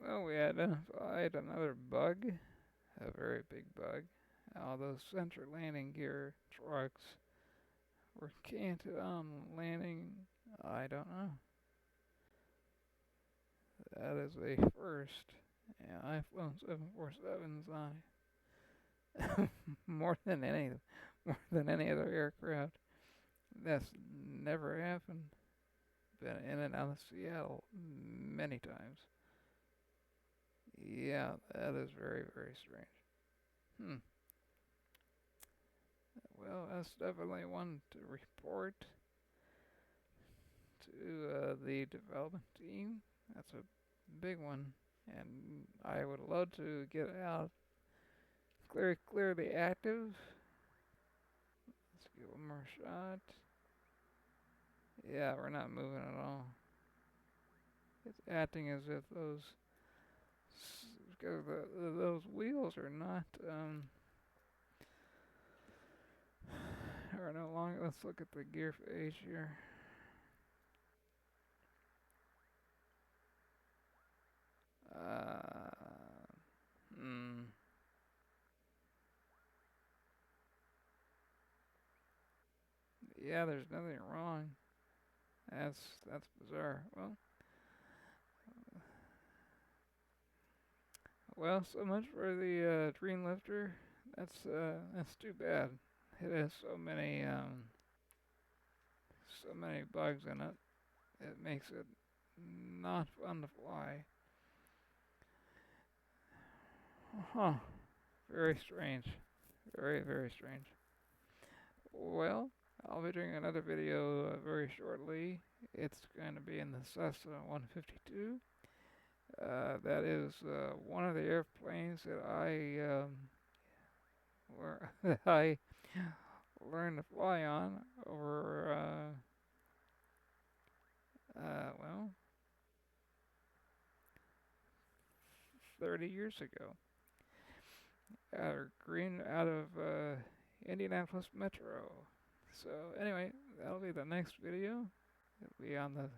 Well, we identified another bug, a very big bug. All those center landing gear trucks were canted on landing. I don't know. That is a first. Yeah, I've flown 747s on more than any other aircraft. That's never happened. Been in and out of Seattle many times. Yeah, that is very, very strange. Hmm. Well, that's definitely one to report to the development team. That's a big one, and I would love to get out clear the active. Let's give one more shot. Yeah, we're not moving at all. It's acting as if those wheels are not are no longer. Let's look at the gear phase here. Hmm. Yeah, there's nothing wrong. That's bizarre. Well, so much for the Dreamlifter. That's too bad. It has so many bugs in it. It makes it not fun to fly. Huh. Very strange. Very strange. Well, I'll be doing another video very shortly. It's going to be in the Cessna 152. That is one of the airplanes that that I learned to fly on over, well, 30 years ago. Out of Indianapolis Metro. So anyway, that'll be the next video. It'll be on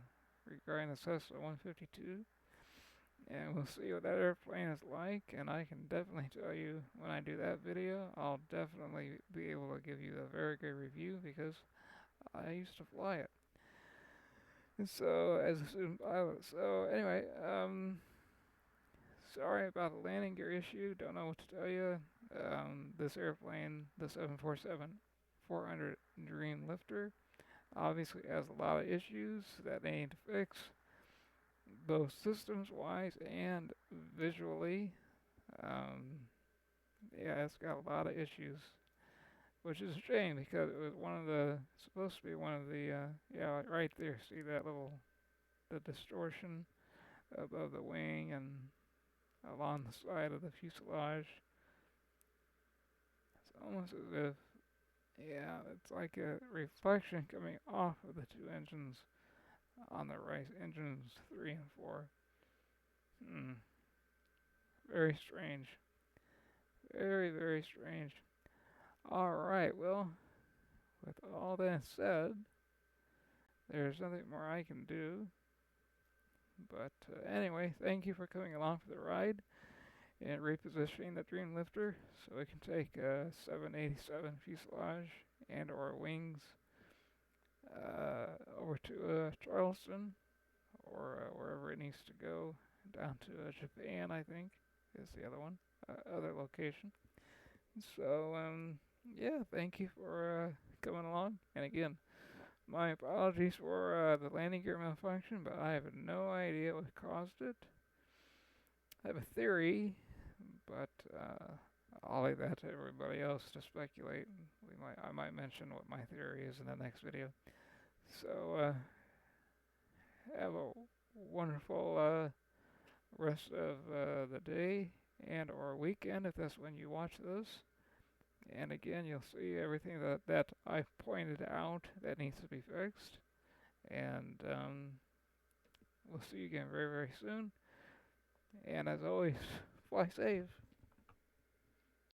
regarding the Cessna 152. And we'll see what that airplane is like, and I can definitely tell you when I do that video, I'll definitely be able to give you a very good review because I used to fly it. And so, as a student pilot. So, anyway, sorry about the landing gear issue, don't know what to tell you. This airplane, the 747-400 Dreamlifter, obviously has a lot of issues that they need to fix, both systems-wise and visually. Yeah, it's got a lot of issues, which is a shame because it was supposed to be one of the, yeah, like right there, see that the distortion above the wing and along the side of the fuselage. It's almost as if, yeah, it's like a reflection coming off of the two engines on the right, engines 3 and 4. Very strange. Very strange. Alright, well, with all that said, there's nothing more I can do. But anyway, thank you for coming along for the ride and repositioning the Dreamlifter so we can take a 787 fuselage and or wings over to Charleston or wherever it needs to go, down to Japan, I think, is the other one, other location. So, yeah, thank you for coming along. And again, my apologies for the landing gear malfunction, but I have no idea what caused it. I have a theory, but I'll leave that to everybody else to speculate. I might mention what my theory is in the next video. So, have a wonderful rest of the day and or weekend if that's when you watch this. And again, you'll see everything that I've pointed out that needs to be fixed. And we'll see you again very soon. And as always, fly safe.